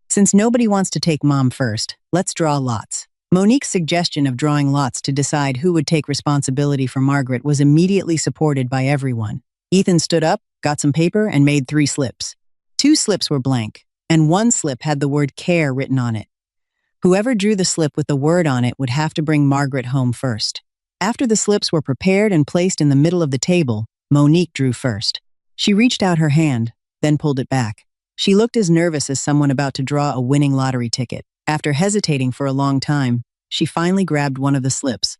Since nobody wants to take Mom first, let's draw lots." Monique's suggestion of drawing lots to decide who would take responsibility for Margaret was immediately supported by everyone. Ethan stood up, got some paper, and made 3 slips. 2 slips were blank, and 1 slip had the word care written on it. Whoever drew the slip with the word on it would have to bring Margaret home first. After the slips were prepared and placed in the middle of the table, Monique drew first. She reached out her hand, then pulled it back. She looked as nervous as someone about to draw a winning lottery ticket. After hesitating for a long time, she finally grabbed one of the slips.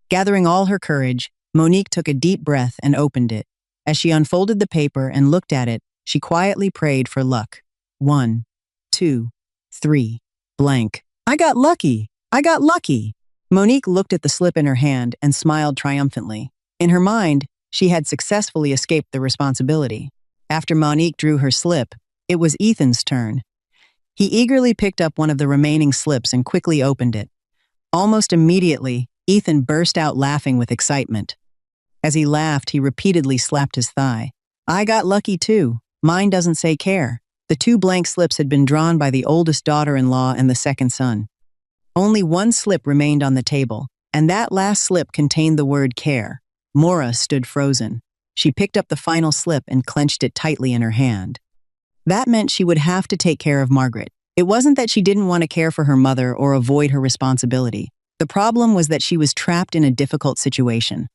Gathering all her courage, Monique took a deep breath and opened it. As she unfolded the paper and looked at it, she quietly prayed for luck. 1, 2, 3, blank. "I got lucky! I got lucky!" Monique looked at the slip in her hand and smiled triumphantly. In her mind, she had successfully escaped the responsibility. After Monique drew her slip, it was Ethan's turn. He eagerly picked up one of the remaining slips and quickly opened it. Almost immediately, Ethan burst out laughing with excitement. As he laughed, he repeatedly slapped his thigh. "I got lucky too. Mine doesn't say care." The 2 blank slips had been drawn by the oldest daughter-in-law and the second son. Only 1 slip remained on the table, and that last slip contained the word care. Maura stood frozen. She picked up the final slip and clenched it tightly in her hand. That meant she would have to take care of Margaret. It wasn't that she didn't want to care for her mother or avoid her responsibility. The problem was that she was trapped in a difficult situation.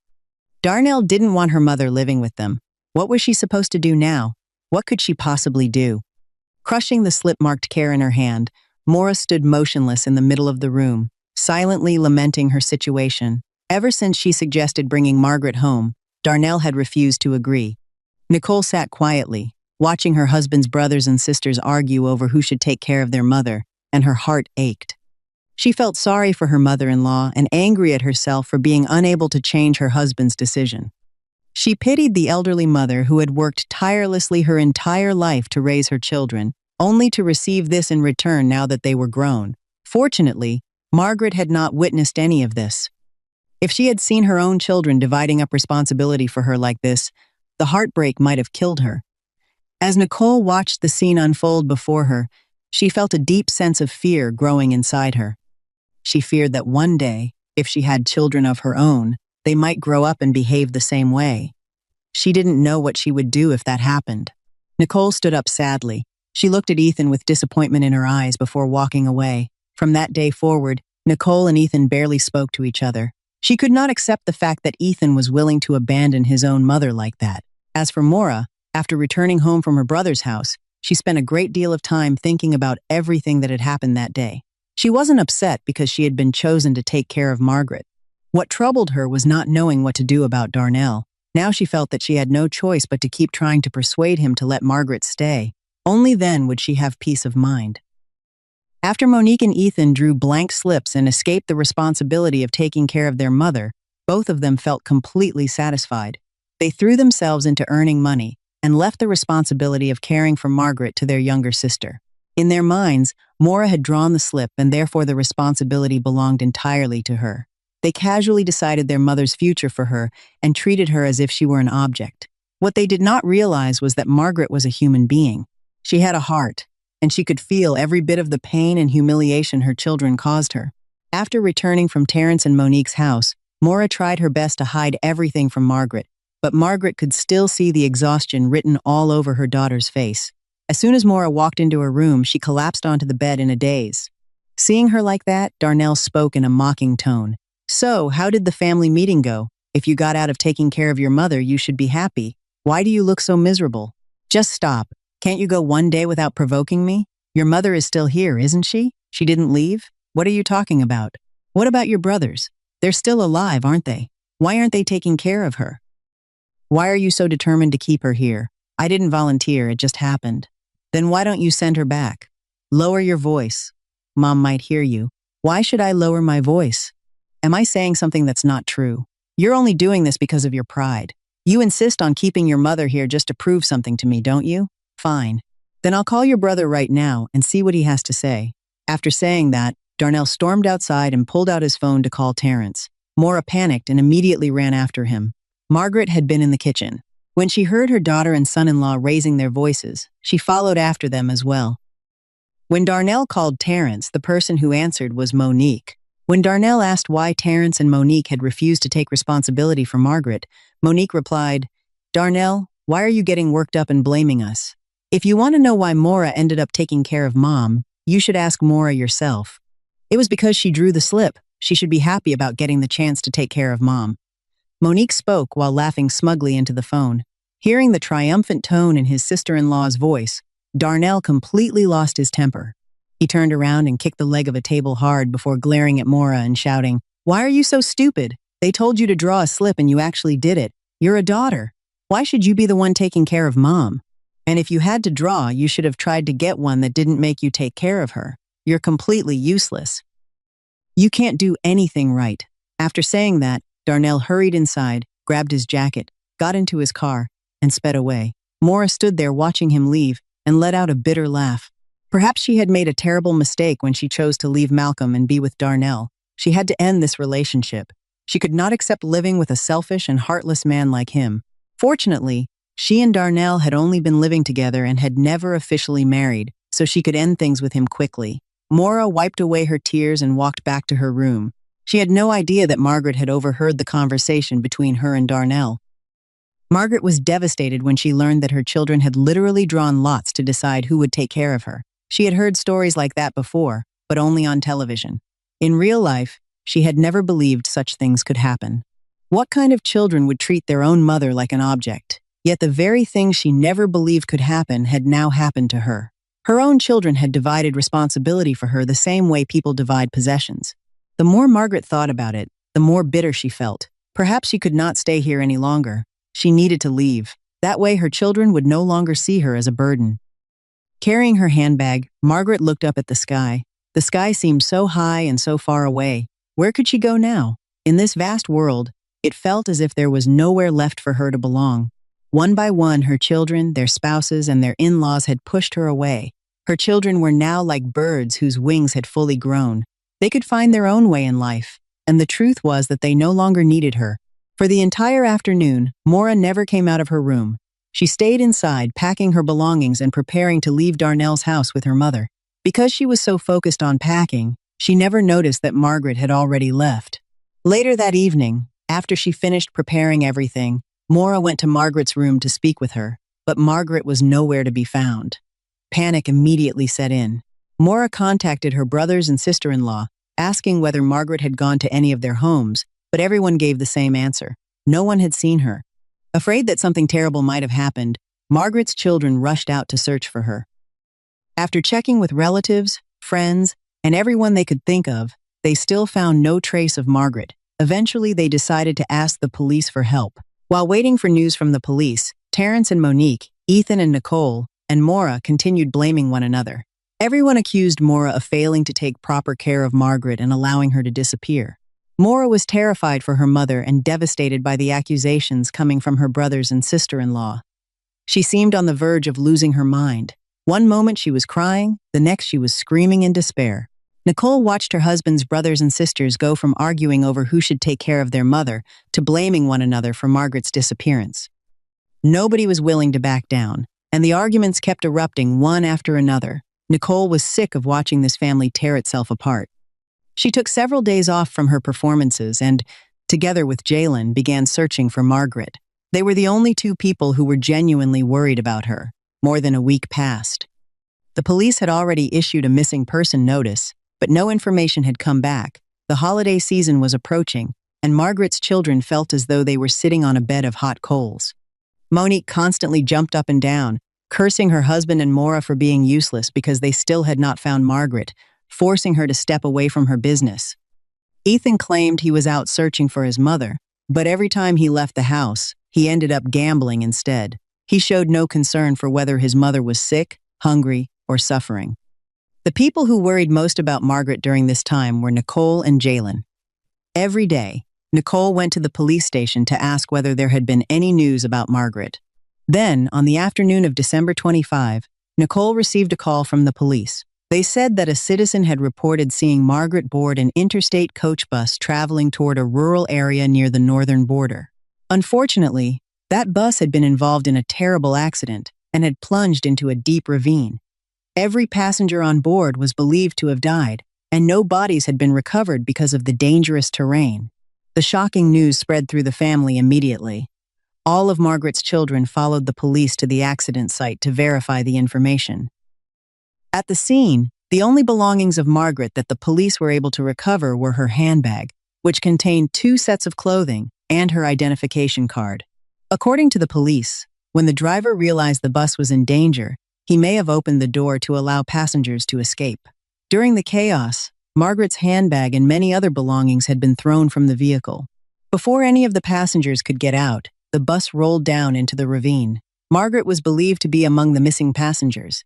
Darnell didn't want her mother living with them. What was she supposed to do now? What could she possibly do? Crushing the slip marked care in her hand, Maura stood motionless in the middle of the room, silently lamenting her situation. Ever since she suggested bringing Margaret home, Darnell had refused to agree. Nicole sat quietly, watching her husband's brothers and sisters argue over who should take care of their mother, and her heart ached. She felt sorry for her mother-in-law and angry at herself for being unable to change her husband's decision. She pitied the elderly mother who had worked tirelessly her entire life to raise her children, only to receive this in return now that they were grown. Fortunately, Margaret had not witnessed any of this. If she had seen her own children dividing up responsibility for her like this, the heartbreak might have killed her. As Nicole watched the scene unfold before her, she felt a deep sense of fear growing inside her. She feared that one day, if she had children of her own, they might grow up and behave the same way. She didn't know what she would do if that happened. Nicole stood up sadly. She looked at Ethan with disappointment in her eyes before walking away. From that day forward, Nicole and Ethan barely spoke to each other. She could not accept the fact that Ethan was willing to abandon his own mother like that. As for Maura, after returning home from her brother's house, she spent a great deal of time thinking about everything that had happened that day. She wasn't upset because she had been chosen to take care of Margaret. What troubled her was not knowing what to do about Darnell. Now she felt that she had no choice but to keep trying to persuade him to let Margaret stay. Only then would she have peace of mind. After Monique and Ethan drew blank slips and escaped the responsibility of taking care of their mother, both of them felt completely satisfied. They threw themselves into earning money and left the responsibility of caring for Margaret to their younger sister. In their minds, Maura had drawn the slip and therefore the responsibility belonged entirely to her. They casually decided their mother's future for her and treated her as if she were an object. What they did not realize was that Margaret was a human being. She had a heart, and she could feel every bit of the pain and humiliation her children caused her. After returning from Terrence and Monique's house, Maura tried her best to hide everything from Margaret, but Margaret could still see the exhaustion written all over her daughter's face. As soon as Maura walked into her room, she collapsed onto the bed in a daze. Seeing her like that, Darnell spoke in a mocking tone. "So, how did the family meeting go? If you got out of taking care of your mother, you should be happy. Why do you look so miserable? Just stop. Can't you go one day without provoking me? Your mother is still here, isn't she? She didn't leave? What are you talking about? What about your brothers? They're still alive, aren't they? Why aren't they taking care of her? Why are you so determined to keep her here? I didn't volunteer, it just happened. Then why don't you send her back? Lower your voice. Mom might hear you. Why should I lower my voice? Am I saying something that's not true? You're only doing this because of your pride. You insist on keeping your mother here just to prove something to me, don't you? Fine. Then I'll call your brother right now and see what he has to say. After saying that, Darnell stormed outside and pulled out his phone to call Terrence. Maura panicked and immediately ran after him. Margaret had been in the kitchen. When she heard her daughter and son-in-law raising their voices, she followed after them as well. When Darnell called Terrence, the person who answered was Monique. When Darnell asked why Terrence and Monique had refused to take responsibility for Margaret, Monique replied, "Darnell, why are you getting worked up and blaming us? If you want to know why Maura ended up taking care of Mom, you should ask Maura yourself. It was because she drew the slip. She should be happy about getting the chance to take care of Mom." Monique spoke while laughing smugly into the phone. Hearing the triumphant tone in his sister-in-law's voice, Darnell completely lost his temper. He turned around and kicked the leg of a table hard before glaring at Maura and shouting, "Why are you so stupid? They told you to draw a slip and you actually did it. You're a daughter. Why should you be the one taking care of Mom? And if you had to draw, you should have tried to get one that didn't make you take care of her. You're completely useless. You can't do anything right." After saying that, Darnell hurried inside, grabbed his jacket, got into his car, and sped away. Maura stood there watching him leave and let out a bitter laugh. Perhaps she had made a terrible mistake when she chose to leave Malcolm and be with Darnell. She had to end this relationship. She could not accept living with a selfish and heartless man like him. Fortunately, she and Darnell had only been living together and had never officially married, so she could end things with him quickly. Maura wiped away her tears and walked back to her room. She had no idea that Margaret had overheard the conversation between her and Darnell. Margaret was devastated when she learned that her children had literally drawn lots to decide who would take care of her. She had heard stories like that before, but only on television. In real life, she had never believed such things could happen. What kind of children would treat their own mother like an object? Yet the very thing she never believed could happen had now happened to her. Her own children had divided responsibility for her the same way people divide possessions. The more Margaret thought about it, the more bitter she felt. Perhaps she could not stay here any longer. She needed to leave. That way her children would no longer see her as a burden. Carrying her handbag, Margaret looked up at the sky. The sky seemed so high and so far away. Where could she go now? In this vast world, it felt as if there was nowhere left for her to belong. One by one, her children, their spouses, and their in-laws had pushed her away. Her children were now like birds whose wings had fully grown. They could find their own way in life, and the truth was that they no longer needed her. For the entire afternoon, Maura never came out of her room. She stayed inside, packing her belongings and preparing to leave Darnell's house with her mother. Because she was so focused on packing, she never noticed that Margaret had already left. Later that evening, after she finished preparing everything, Maura went to Margaret's room to speak with her, but Margaret was nowhere to be found. Panic immediately set in. Maura contacted her brothers and sister-in-law, asking whether Margaret had gone to any of their homes, but everyone gave the same answer. No one had seen her. Afraid that something terrible might have happened, Margaret's children rushed out to search for her. After checking with relatives, friends, and everyone they could think of, they still found no trace of Margaret. Eventually, they decided to ask the police for help. While waiting for news from the police, Terrence and Monique, Ethan and Nicole, and Maura continued blaming one another. Everyone accused Maura of failing to take proper care of Margaret and allowing her to disappear. Maura was terrified for her mother and devastated by the accusations coming from her brothers and sister-in-law. She seemed on the verge of losing her mind. One moment she was crying, the next she was screaming in despair. Nicole watched her husband's brothers and sisters go from arguing over who should take care of their mother to blaming one another for Margaret's disappearance. Nobody was willing to back down, and the arguments kept erupting one after another. Nicole was sick of watching this family tear itself apart. She took several days off from her performances and, together with Jalen, began searching for Margaret. They were the only two people who were genuinely worried about her. More than a week passed. The police had already issued a missing person notice, but no information had come back. The holiday season was approaching, and Margaret's children felt as though they were sitting on a bed of hot coals. Monique constantly jumped up and down, cursing her husband and Maura for being useless because they still had not found Margaret, forcing her to step away from her business. Ethan claimed he was out searching for his mother, but every time he left the house, he ended up gambling instead. He showed no concern for whether his mother was sick, hungry, or suffering. The people who worried most about Margaret during this time were Nicole and Jalen. Every day, Nicole went to the police station to ask whether there had been any news about Margaret. Then, on the afternoon of December 25, Nicole received a call from the police. They said that a citizen had reported seeing Margaret board an interstate coach bus traveling toward a rural area near the northern border. Unfortunately, that bus had been involved in a terrible accident and had plunged into a deep ravine. Every passenger on board was believed to have died, and no bodies had been recovered because of the dangerous terrain. The shocking news spread through the family immediately. All of Margaret's children followed the police to the accident site to verify the information. At the scene, the only belongings of Margaret that the police were able to recover were her handbag, which contained 2 sets of clothing, and her identification card. According to the police, when the driver realized the bus was in danger, he may have opened the door to allow passengers to escape. During the chaos, Margaret's handbag and many other belongings had been thrown from the vehicle. Before any of the passengers could get out, the bus rolled down into the ravine. Margaret was believed to be among the missing passengers.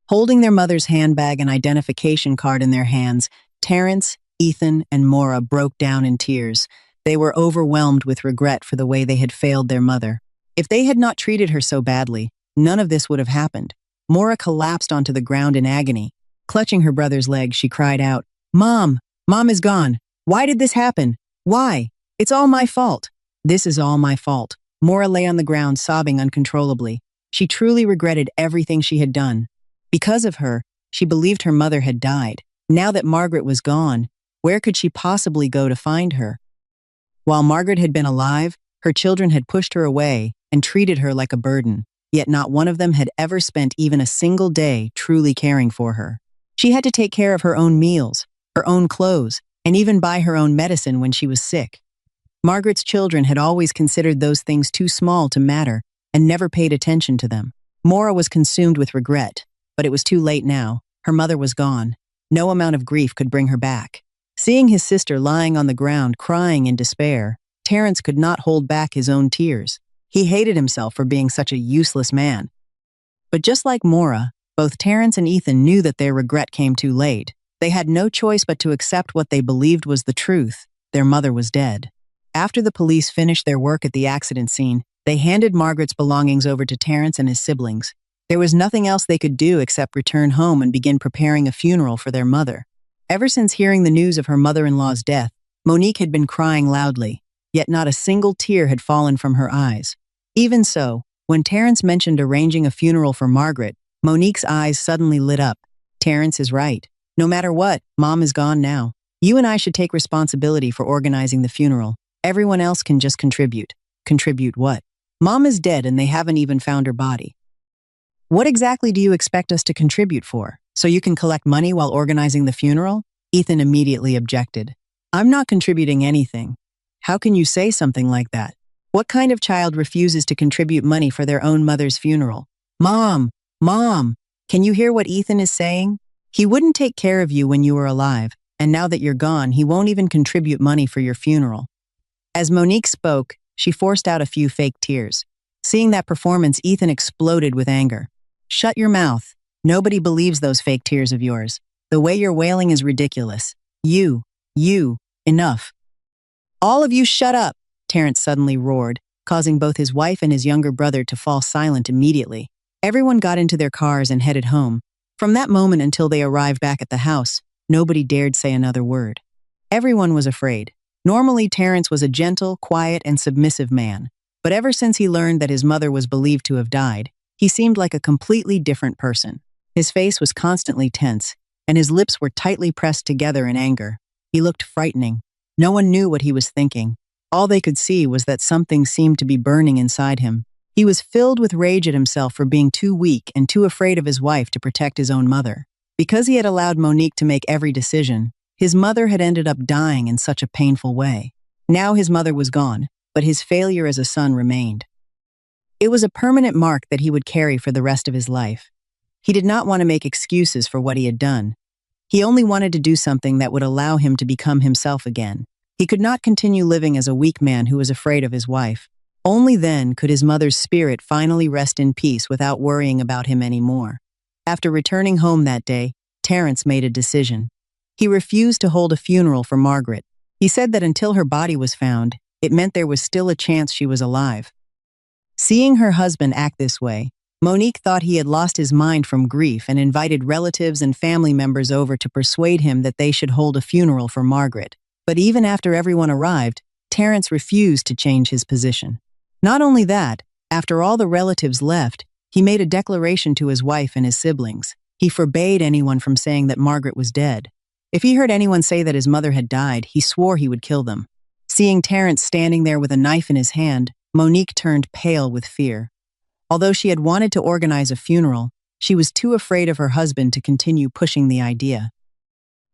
Holding their mother's handbag and identification card in their hands, Terrence, Ethan, and Maura broke down in tears. They were overwhelmed with regret for the way they had failed their mother. If they had not treated her so badly, none of this would have happened. Maura collapsed onto the ground in agony. Clutching her brother's leg, she cried out, "Mom! Mom is gone! Why did this happen? Why? It's all my fault!" "This is all my fault." Maura lay on the ground sobbing uncontrollably. She truly regretted everything she had done. Because of her, she believed her mother had died. Now that Margaret was gone, where could she possibly go to find her? While Margaret had been alive, her children had pushed her away and treated her like a burden, yet not one of them had ever spent even a single day truly caring for her. She had to take care of her own meals, her own clothes, and even buy her own medicine when she was sick. Margaret's children had always considered those things too small to matter and never paid attention to them. Maura was consumed with regret, but it was too late now. Her mother was gone. No amount of grief could bring her back. Seeing his sister lying on the ground crying in despair, Terrence could not hold back his own tears. He hated himself for being such a useless man. But just like Maura, both Terrence and Ethan knew that their regret came too late. They had no choice but to accept what they believed was the truth. Their mother was dead. After the police finished their work at the accident scene, they handed Margaret's belongings over to Terrence and his siblings. There was nothing else they could do except return home and begin preparing a funeral for their mother. Ever since hearing the news of her mother-in-law's death, Monique had been crying loudly, yet not a single tear had fallen from her eyes. Even so, when Terrence mentioned arranging a funeral for Margaret, Monique's eyes suddenly lit up. "Terrence is right. No matter what, Mom is gone now. You and I should take responsibility for organizing the funeral. Everyone else can just contribute." "Contribute what?" "Mom is dead and they haven't even found her body." "What exactly do you expect us to contribute for? So you can collect money while organizing the funeral?" Ethan immediately objected. "I'm not contributing anything. How can you say something like that? What kind of child refuses to contribute money for their own mother's funeral?" "Mom! Mom! Can you hear what Ethan is saying? He wouldn't take care of you when you were alive, and now that you're gone, he won't even contribute money for your funeral." As Monique spoke, she forced out a few fake tears. Seeing that performance, Ethan exploded with anger. "Shut your mouth. Nobody believes those fake tears of yours. The way you're wailing is ridiculous. You, enough." "All of you shut up," Terrence suddenly roared, causing both his wife and his younger brother to fall silent immediately. Everyone got into their cars and headed home. From that moment until they arrived back at the house, nobody dared say another word. Everyone was afraid. Normally, Terrence was a gentle, quiet, and submissive man, but ever since he learned that his mother was believed to have died, he seemed like a completely different person. His face was constantly tense, and his lips were tightly pressed together in anger. He looked frightening. No one knew what he was thinking. All they could see was that something seemed to be burning inside him. He was filled with rage at himself for being too weak and too afraid of his wife to protect his own mother. Because he had allowed Monique to make every decision, his mother had ended up dying in such a painful way. Now his mother was gone, but his failure as a son remained. It was a permanent mark that he would carry for the rest of his life. He did not want to make excuses for what he had done. He only wanted to do something that would allow him to become himself again. He could not continue living as a weak man who was afraid of his wife. Only then could his mother's spirit finally rest in peace without worrying about him anymore. After returning home that day, Terence made a decision. He refused to hold a funeral for Margaret. He said that until her body was found, it meant there was still a chance she was alive. Seeing her husband act this way, Monique thought he had lost his mind from grief and invited relatives and family members over to persuade him that they should hold a funeral for Margaret. But even after everyone arrived, Terence refused to change his position. Not only that, after all the relatives left, he made a declaration to his wife and his siblings. He forbade anyone from saying that Margaret was dead. If he heard anyone say that his mother had died, he swore he would kill them. Seeing Terence standing there with a knife in his hand, Monique turned pale with fear. Although she had wanted to organize a funeral, she was too afraid of her husband to continue pushing the idea.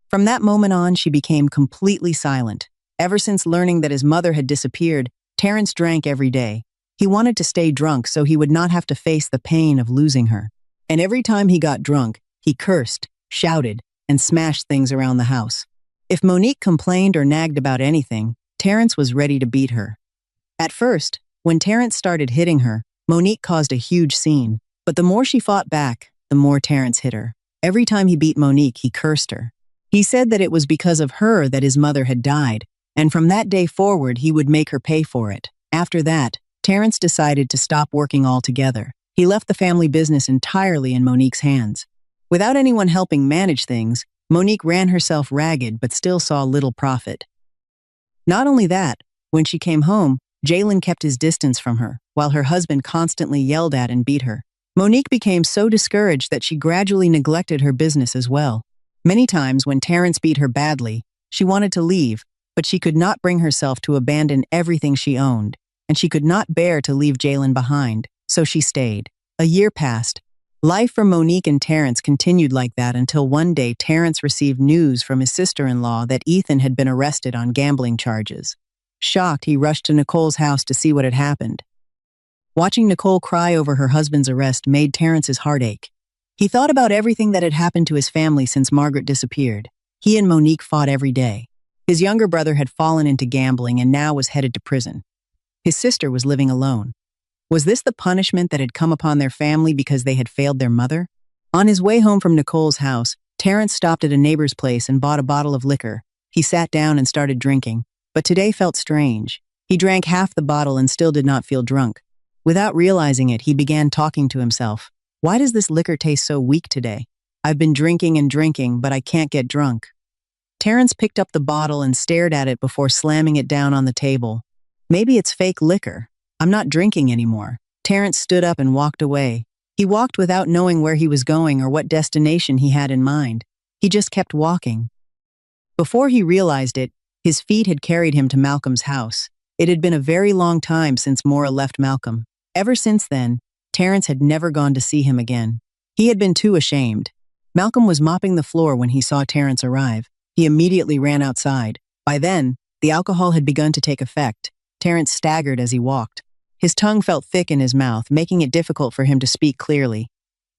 From that moment on, she became completely silent. Ever since learning that his mother had disappeared, Terence drank every day. He wanted to stay drunk so he would not have to face the pain of losing her. And every time he got drunk, he cursed, shouted, and smashed things around the house. If Monique complained or nagged about anything, Terence was ready to beat her. At first, when Terence started hitting her, Monique caused a huge scene. But the more she fought back, the more Terence hit her. Every time he beat Monique, he cursed her. He said that it was because of her that his mother had died, and from that day forward he would make her pay for it. After that, Terence decided to stop working altogether. He left the family business entirely in Monique's hands. Without anyone helping manage things, Monique ran herself ragged but still saw little profit. Not only that, when she came home, Jalen kept his distance from her, while her husband constantly yelled at and beat her. Monique became so discouraged that she gradually neglected her business as well. Many times when Terence beat her badly, she wanted to leave, but she could not bring herself to abandon everything she owned, and she could not bear to leave Jalen behind, so she stayed. A year passed. Life for Monique and Terence continued like that until one day Terence received news from his sister-in-law that Ethan had been arrested on gambling charges. Shocked, he rushed to Nicole's house to see what had happened. Watching Nicole cry over her husband's arrest made Terence's heart ache. He thought about everything that had happened to his family since Margaret disappeared. He and Monique fought every day. His younger brother had fallen into gambling and now was headed to prison. His sister was living alone. Was this the punishment that had come upon their family because they had failed their mother? On his way home from Nicole's house, Terence stopped at a neighbor's place and bought a bottle of liquor. He sat down and started drinking, but today felt strange. He drank half the bottle and still did not feel drunk. Without realizing it, he began talking to himself. Why does this liquor taste so weak today? I've been drinking and drinking, but I can't get drunk. Terence picked up the bottle and stared at it before slamming it down on the table. Maybe it's fake liquor. I'm not drinking anymore. Terence stood up and walked away. He walked without knowing where he was going or what destination he had in mind. He just kept walking. Before he realized it, his feet had carried him to Malcolm's house. It had been a very long time since Maura left Malcolm. Ever since then, Terence had never gone to see him again. He had been too ashamed. Malcolm was mopping the floor when he saw Terence arrive. He immediately ran outside. By then, the alcohol had begun to take effect. Terence staggered as he walked. His tongue felt thick in his mouth, making it difficult for him to speak clearly.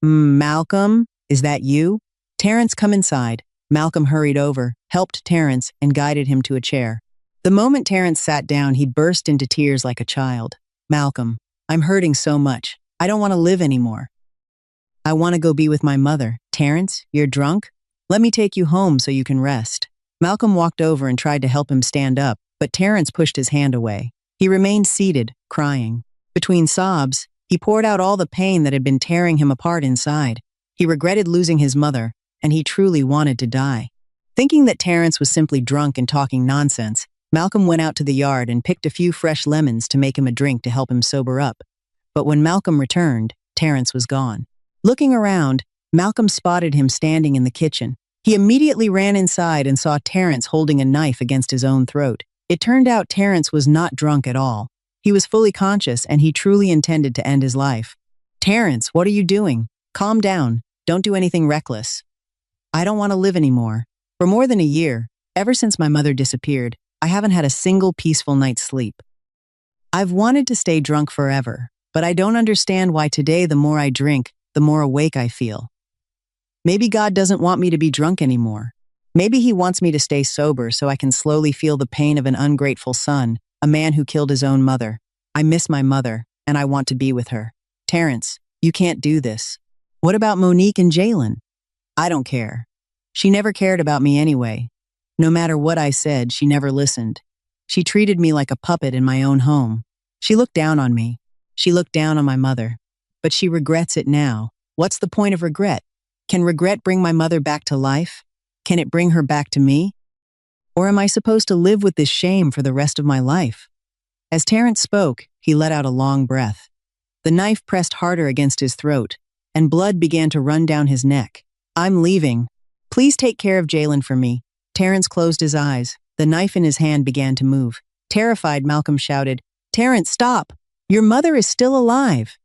Malcolm, is that you? Terence, come inside. Malcolm hurried over, helped Terence, and guided him to a chair. The moment Terence sat down, he burst into tears like a child. Malcolm, I'm hurting so much. I don't want to live anymore. I want to go be with my mother. Terence, you're drunk? Let me take you home so you can rest. Malcolm walked over and tried to help him stand up, but Terence pushed his hand away. He remained seated, crying. Between sobs, he poured out all the pain that had been tearing him apart inside. He regretted losing his mother, and he truly wanted to die. Thinking that Terence was simply drunk and talking nonsense, Malcolm went out to the yard and picked a few fresh lemons to make him a drink to help him sober up. But when Malcolm returned, Terence was gone. Looking around, Malcolm spotted him standing in the kitchen. He immediately ran inside and saw Terence holding a knife against his own throat. It turned out Terence was not drunk at all. He was fully conscious and he truly intended to end his life. Terence, what are you doing? Calm down. Don't do anything reckless. I don't want to live anymore. For more than a year, ever since my mother disappeared, I haven't had a single peaceful night's sleep. I've wanted to stay drunk forever, but I don't understand why today the more I drink, the more awake I feel. Maybe God doesn't want me to be drunk anymore. Maybe he wants me to stay sober so I can slowly feel the pain of an ungrateful son, a man who killed his own mother. I miss my mother, and I want to be with her. Terrence, you can't do this. What about Monique and Jalen? I don't care. She never cared about me anyway. No matter what I said, she never listened. She treated me like a puppet in my own home. She looked down on me. She looked down on my mother. But she regrets it now. What's the point of regret? Can regret bring my mother back to life? Can it bring her back to me? Or am I supposed to live with this shame for the rest of my life? As Terrence spoke, he let out a long breath. The knife pressed harder against his throat, and blood began to run down his neck. I'm leaving. Please take care of Jalen for me. Terrence closed his eyes. The knife in his hand began to move. Terrified, Malcolm shouted, Terrence, stop! Your mother is still alive.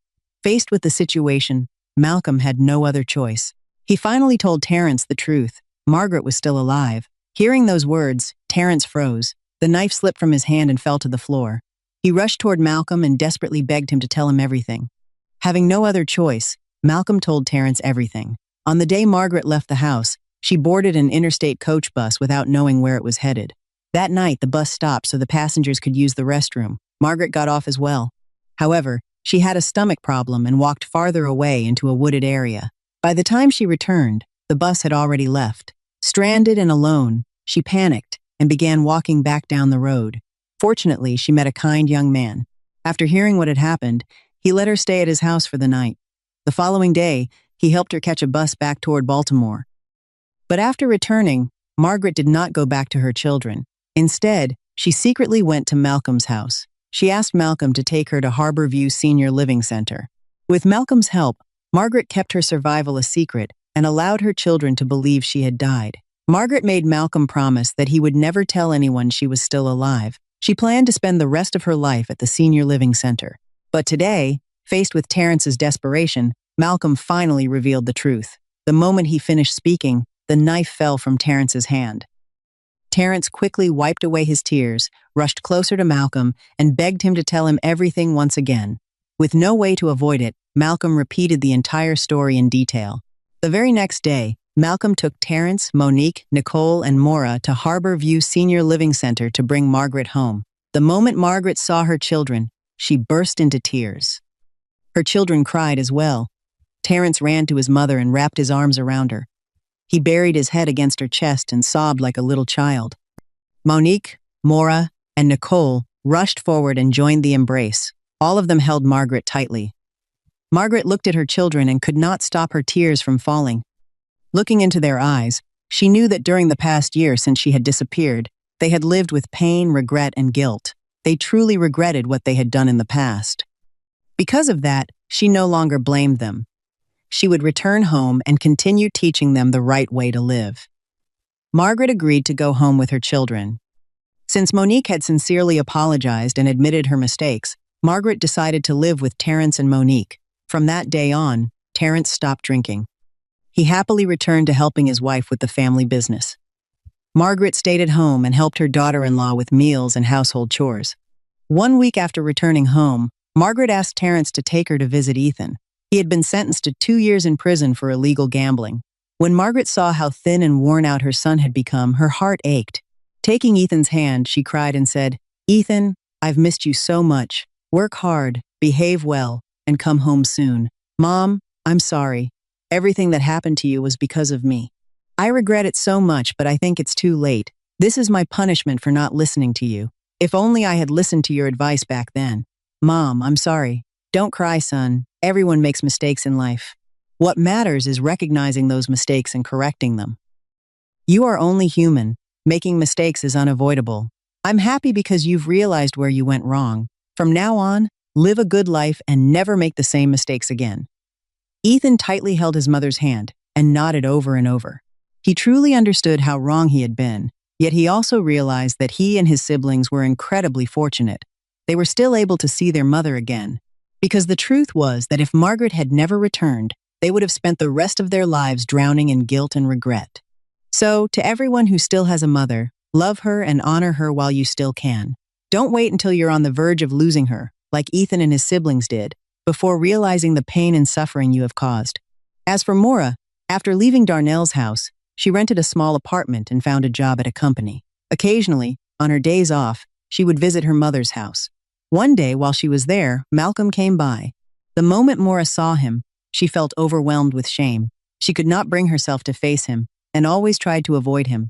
Faced with the situation, Malcolm had no other choice. He finally told Terrence the truth. Margaret was still alive. Hearing those words, Terrence froze. The knife slipped from his hand and fell to the floor. He rushed toward Malcolm and desperately begged him to tell him everything. Having no other choice, Malcolm told Terrence everything. On the day Margaret left the house, she boarded an interstate coach bus without knowing where it was headed. That night, the bus stopped so the passengers could use the restroom. Margaret got off as well. However, she had a stomach problem and walked farther away into a wooded area. By the time she returned, the bus had already left. Stranded and alone, she panicked and began walking back down the road. Fortunately, she met a kind young man. After hearing what had happened, he let her stay at his house for the night. The following day, he helped her catch a bus back toward Baltimore. But after returning, Margaret did not go back to her children. Instead, she secretly went to Malcolm's house. She asked Malcolm to take her to Harbor View Senior Living Center. With Malcolm's help, Margaret kept her survival a secret and allowed her children to believe she had died. Margaret made Malcolm promise that he would never tell anyone she was still alive. She planned to spend the rest of her life at the Senior Living Center. But today, faced with Terrence's desperation, Malcolm finally revealed the truth. The moment he finished speaking, the knife fell from Terrence's hand. Terrence quickly wiped away his tears, rushed closer to Malcolm, and begged him to tell him everything once again. With no way to avoid it, Malcolm repeated the entire story in detail. The very next day, Malcolm took Terrence, Monique, Nicole, and Maura to Harbor View Senior Living Center to bring Margaret home. The moment Margaret saw her children, she burst into tears. Her children cried as well. Terrence ran to his mother and wrapped his arms around her. He buried his head against her chest and sobbed like a little child. Monique, Maura, and Nicole rushed forward and joined the embrace. All of them held Margaret tightly. Margaret looked at her children and could not stop her tears from falling. Looking into their eyes, she knew that during the past year since she had disappeared, they had lived with pain, regret, and guilt. They truly regretted what they had done in the past. Because of that, she no longer blamed them. She would return home and continue teaching them the right way to live. Margaret agreed to go home with her children. Since Monique had sincerely apologized and admitted her mistakes, Margaret decided to live with Terrence and Monique. From that day on, Terrence stopped drinking. He happily returned to helping his wife with the family business. Margaret stayed at home and helped her daughter-in-law with meals and household chores. 1 week after returning home, Margaret asked Terrence to take her to visit Ethan. He had been sentenced to 2 years in prison for illegal gambling. When Margaret saw how thin and worn out her son had become, her heart ached. Taking Ethan's hand, she cried and said, "Ethan, I've missed you so much. Work hard, behave well, and come home soon. Mom, I'm sorry. Everything that happened to you was because of me. I regret it so much, but I think it's too late. This is my punishment for not listening to you. If only I had listened to your advice back then. Mom, I'm sorry. Don't cry, son. Everyone makes mistakes in life. What matters is recognizing those mistakes and correcting them. You are only human. Making mistakes is unavoidable. I'm happy because you've realized where you went wrong. From now on, live a good life and never make the same mistakes again." Ethan tightly held his mother's hand and nodded over and over. He truly understood how wrong he had been, yet he also realized that he and his siblings were incredibly fortunate. They were still able to see their mother again. Because the truth was that if Margaret had never returned, they would have spent the rest of their lives drowning in guilt and regret. So, to everyone who still has a mother, Love her and honor her while you still can. Don't wait until you're on the verge of losing her, like Ethan and his siblings did, before realizing the pain and suffering you have caused. As for Maura, after leaving Darnell's house, she rented a small apartment and found a job at a company. Occasionally, on her days off, she would visit her mother's house. One day, while she was there, Malcolm came by. The moment Maura saw him, she felt overwhelmed with shame. She could not bring herself to face him, and always tried to avoid him.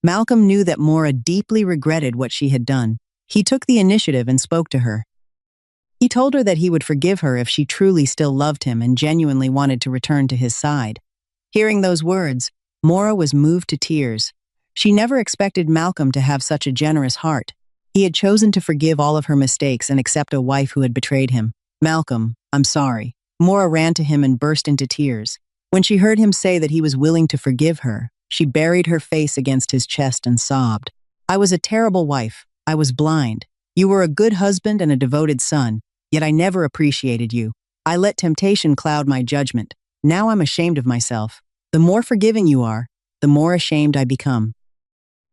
Malcolm knew that Maura deeply regretted what she had done. He took the initiative and spoke to her. He told her that he would forgive her if she truly still loved him and genuinely wanted to return to his side. Hearing those words, Maura was moved to tears. She never expected Malcolm to have such a generous heart. He had chosen to forgive all of her mistakes and accept a wife who had betrayed him. "Malcolm, I'm sorry." Maura ran to him and burst into tears. When she heard him say that he was willing to forgive her, she buried her face against his chest and sobbed. "I was a terrible wife. I was blind. You were a good husband and a devoted son, yet I never appreciated you. I let temptation cloud my judgment. Now I'm ashamed of myself. The more forgiving you are, the more ashamed I become.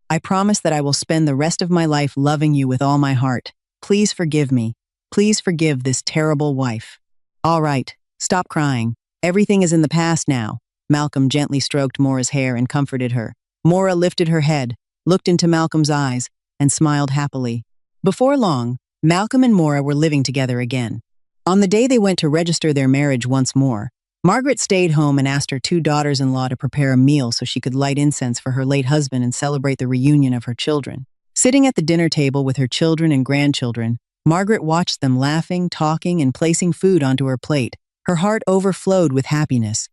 I promise that I will spend the rest of my life loving you with all my heart. Please forgive me. Please forgive this terrible wife." "All right, stop crying. Everything is in the past now." Malcolm gently stroked Maura's hair and comforted her. Maura lifted her head, looked into Malcolm's eyes, and smiled happily. Before long, Malcolm and Maura were living together again. On the day they went to register their marriage once more, Margaret stayed home and asked her two daughters-in-law to prepare a meal so she could light incense for her late husband and celebrate the reunion of her children. Sitting at the dinner table with her children and grandchildren, Margaret watched them laughing, talking, and placing food onto her plate. Her heart overflowed with happiness.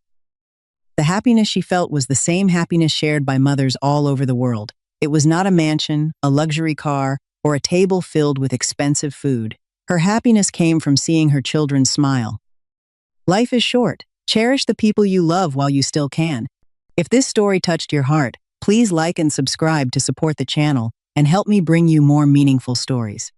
The happiness she felt was the same happiness shared by mothers all over the world. It was not a mansion, a luxury car, or a table filled with expensive food. Her happiness came from seeing her children smile. Life is short. Cherish the people you love while you still can. If this story touched your heart, please like and subscribe to support the channel and help me bring you more meaningful stories.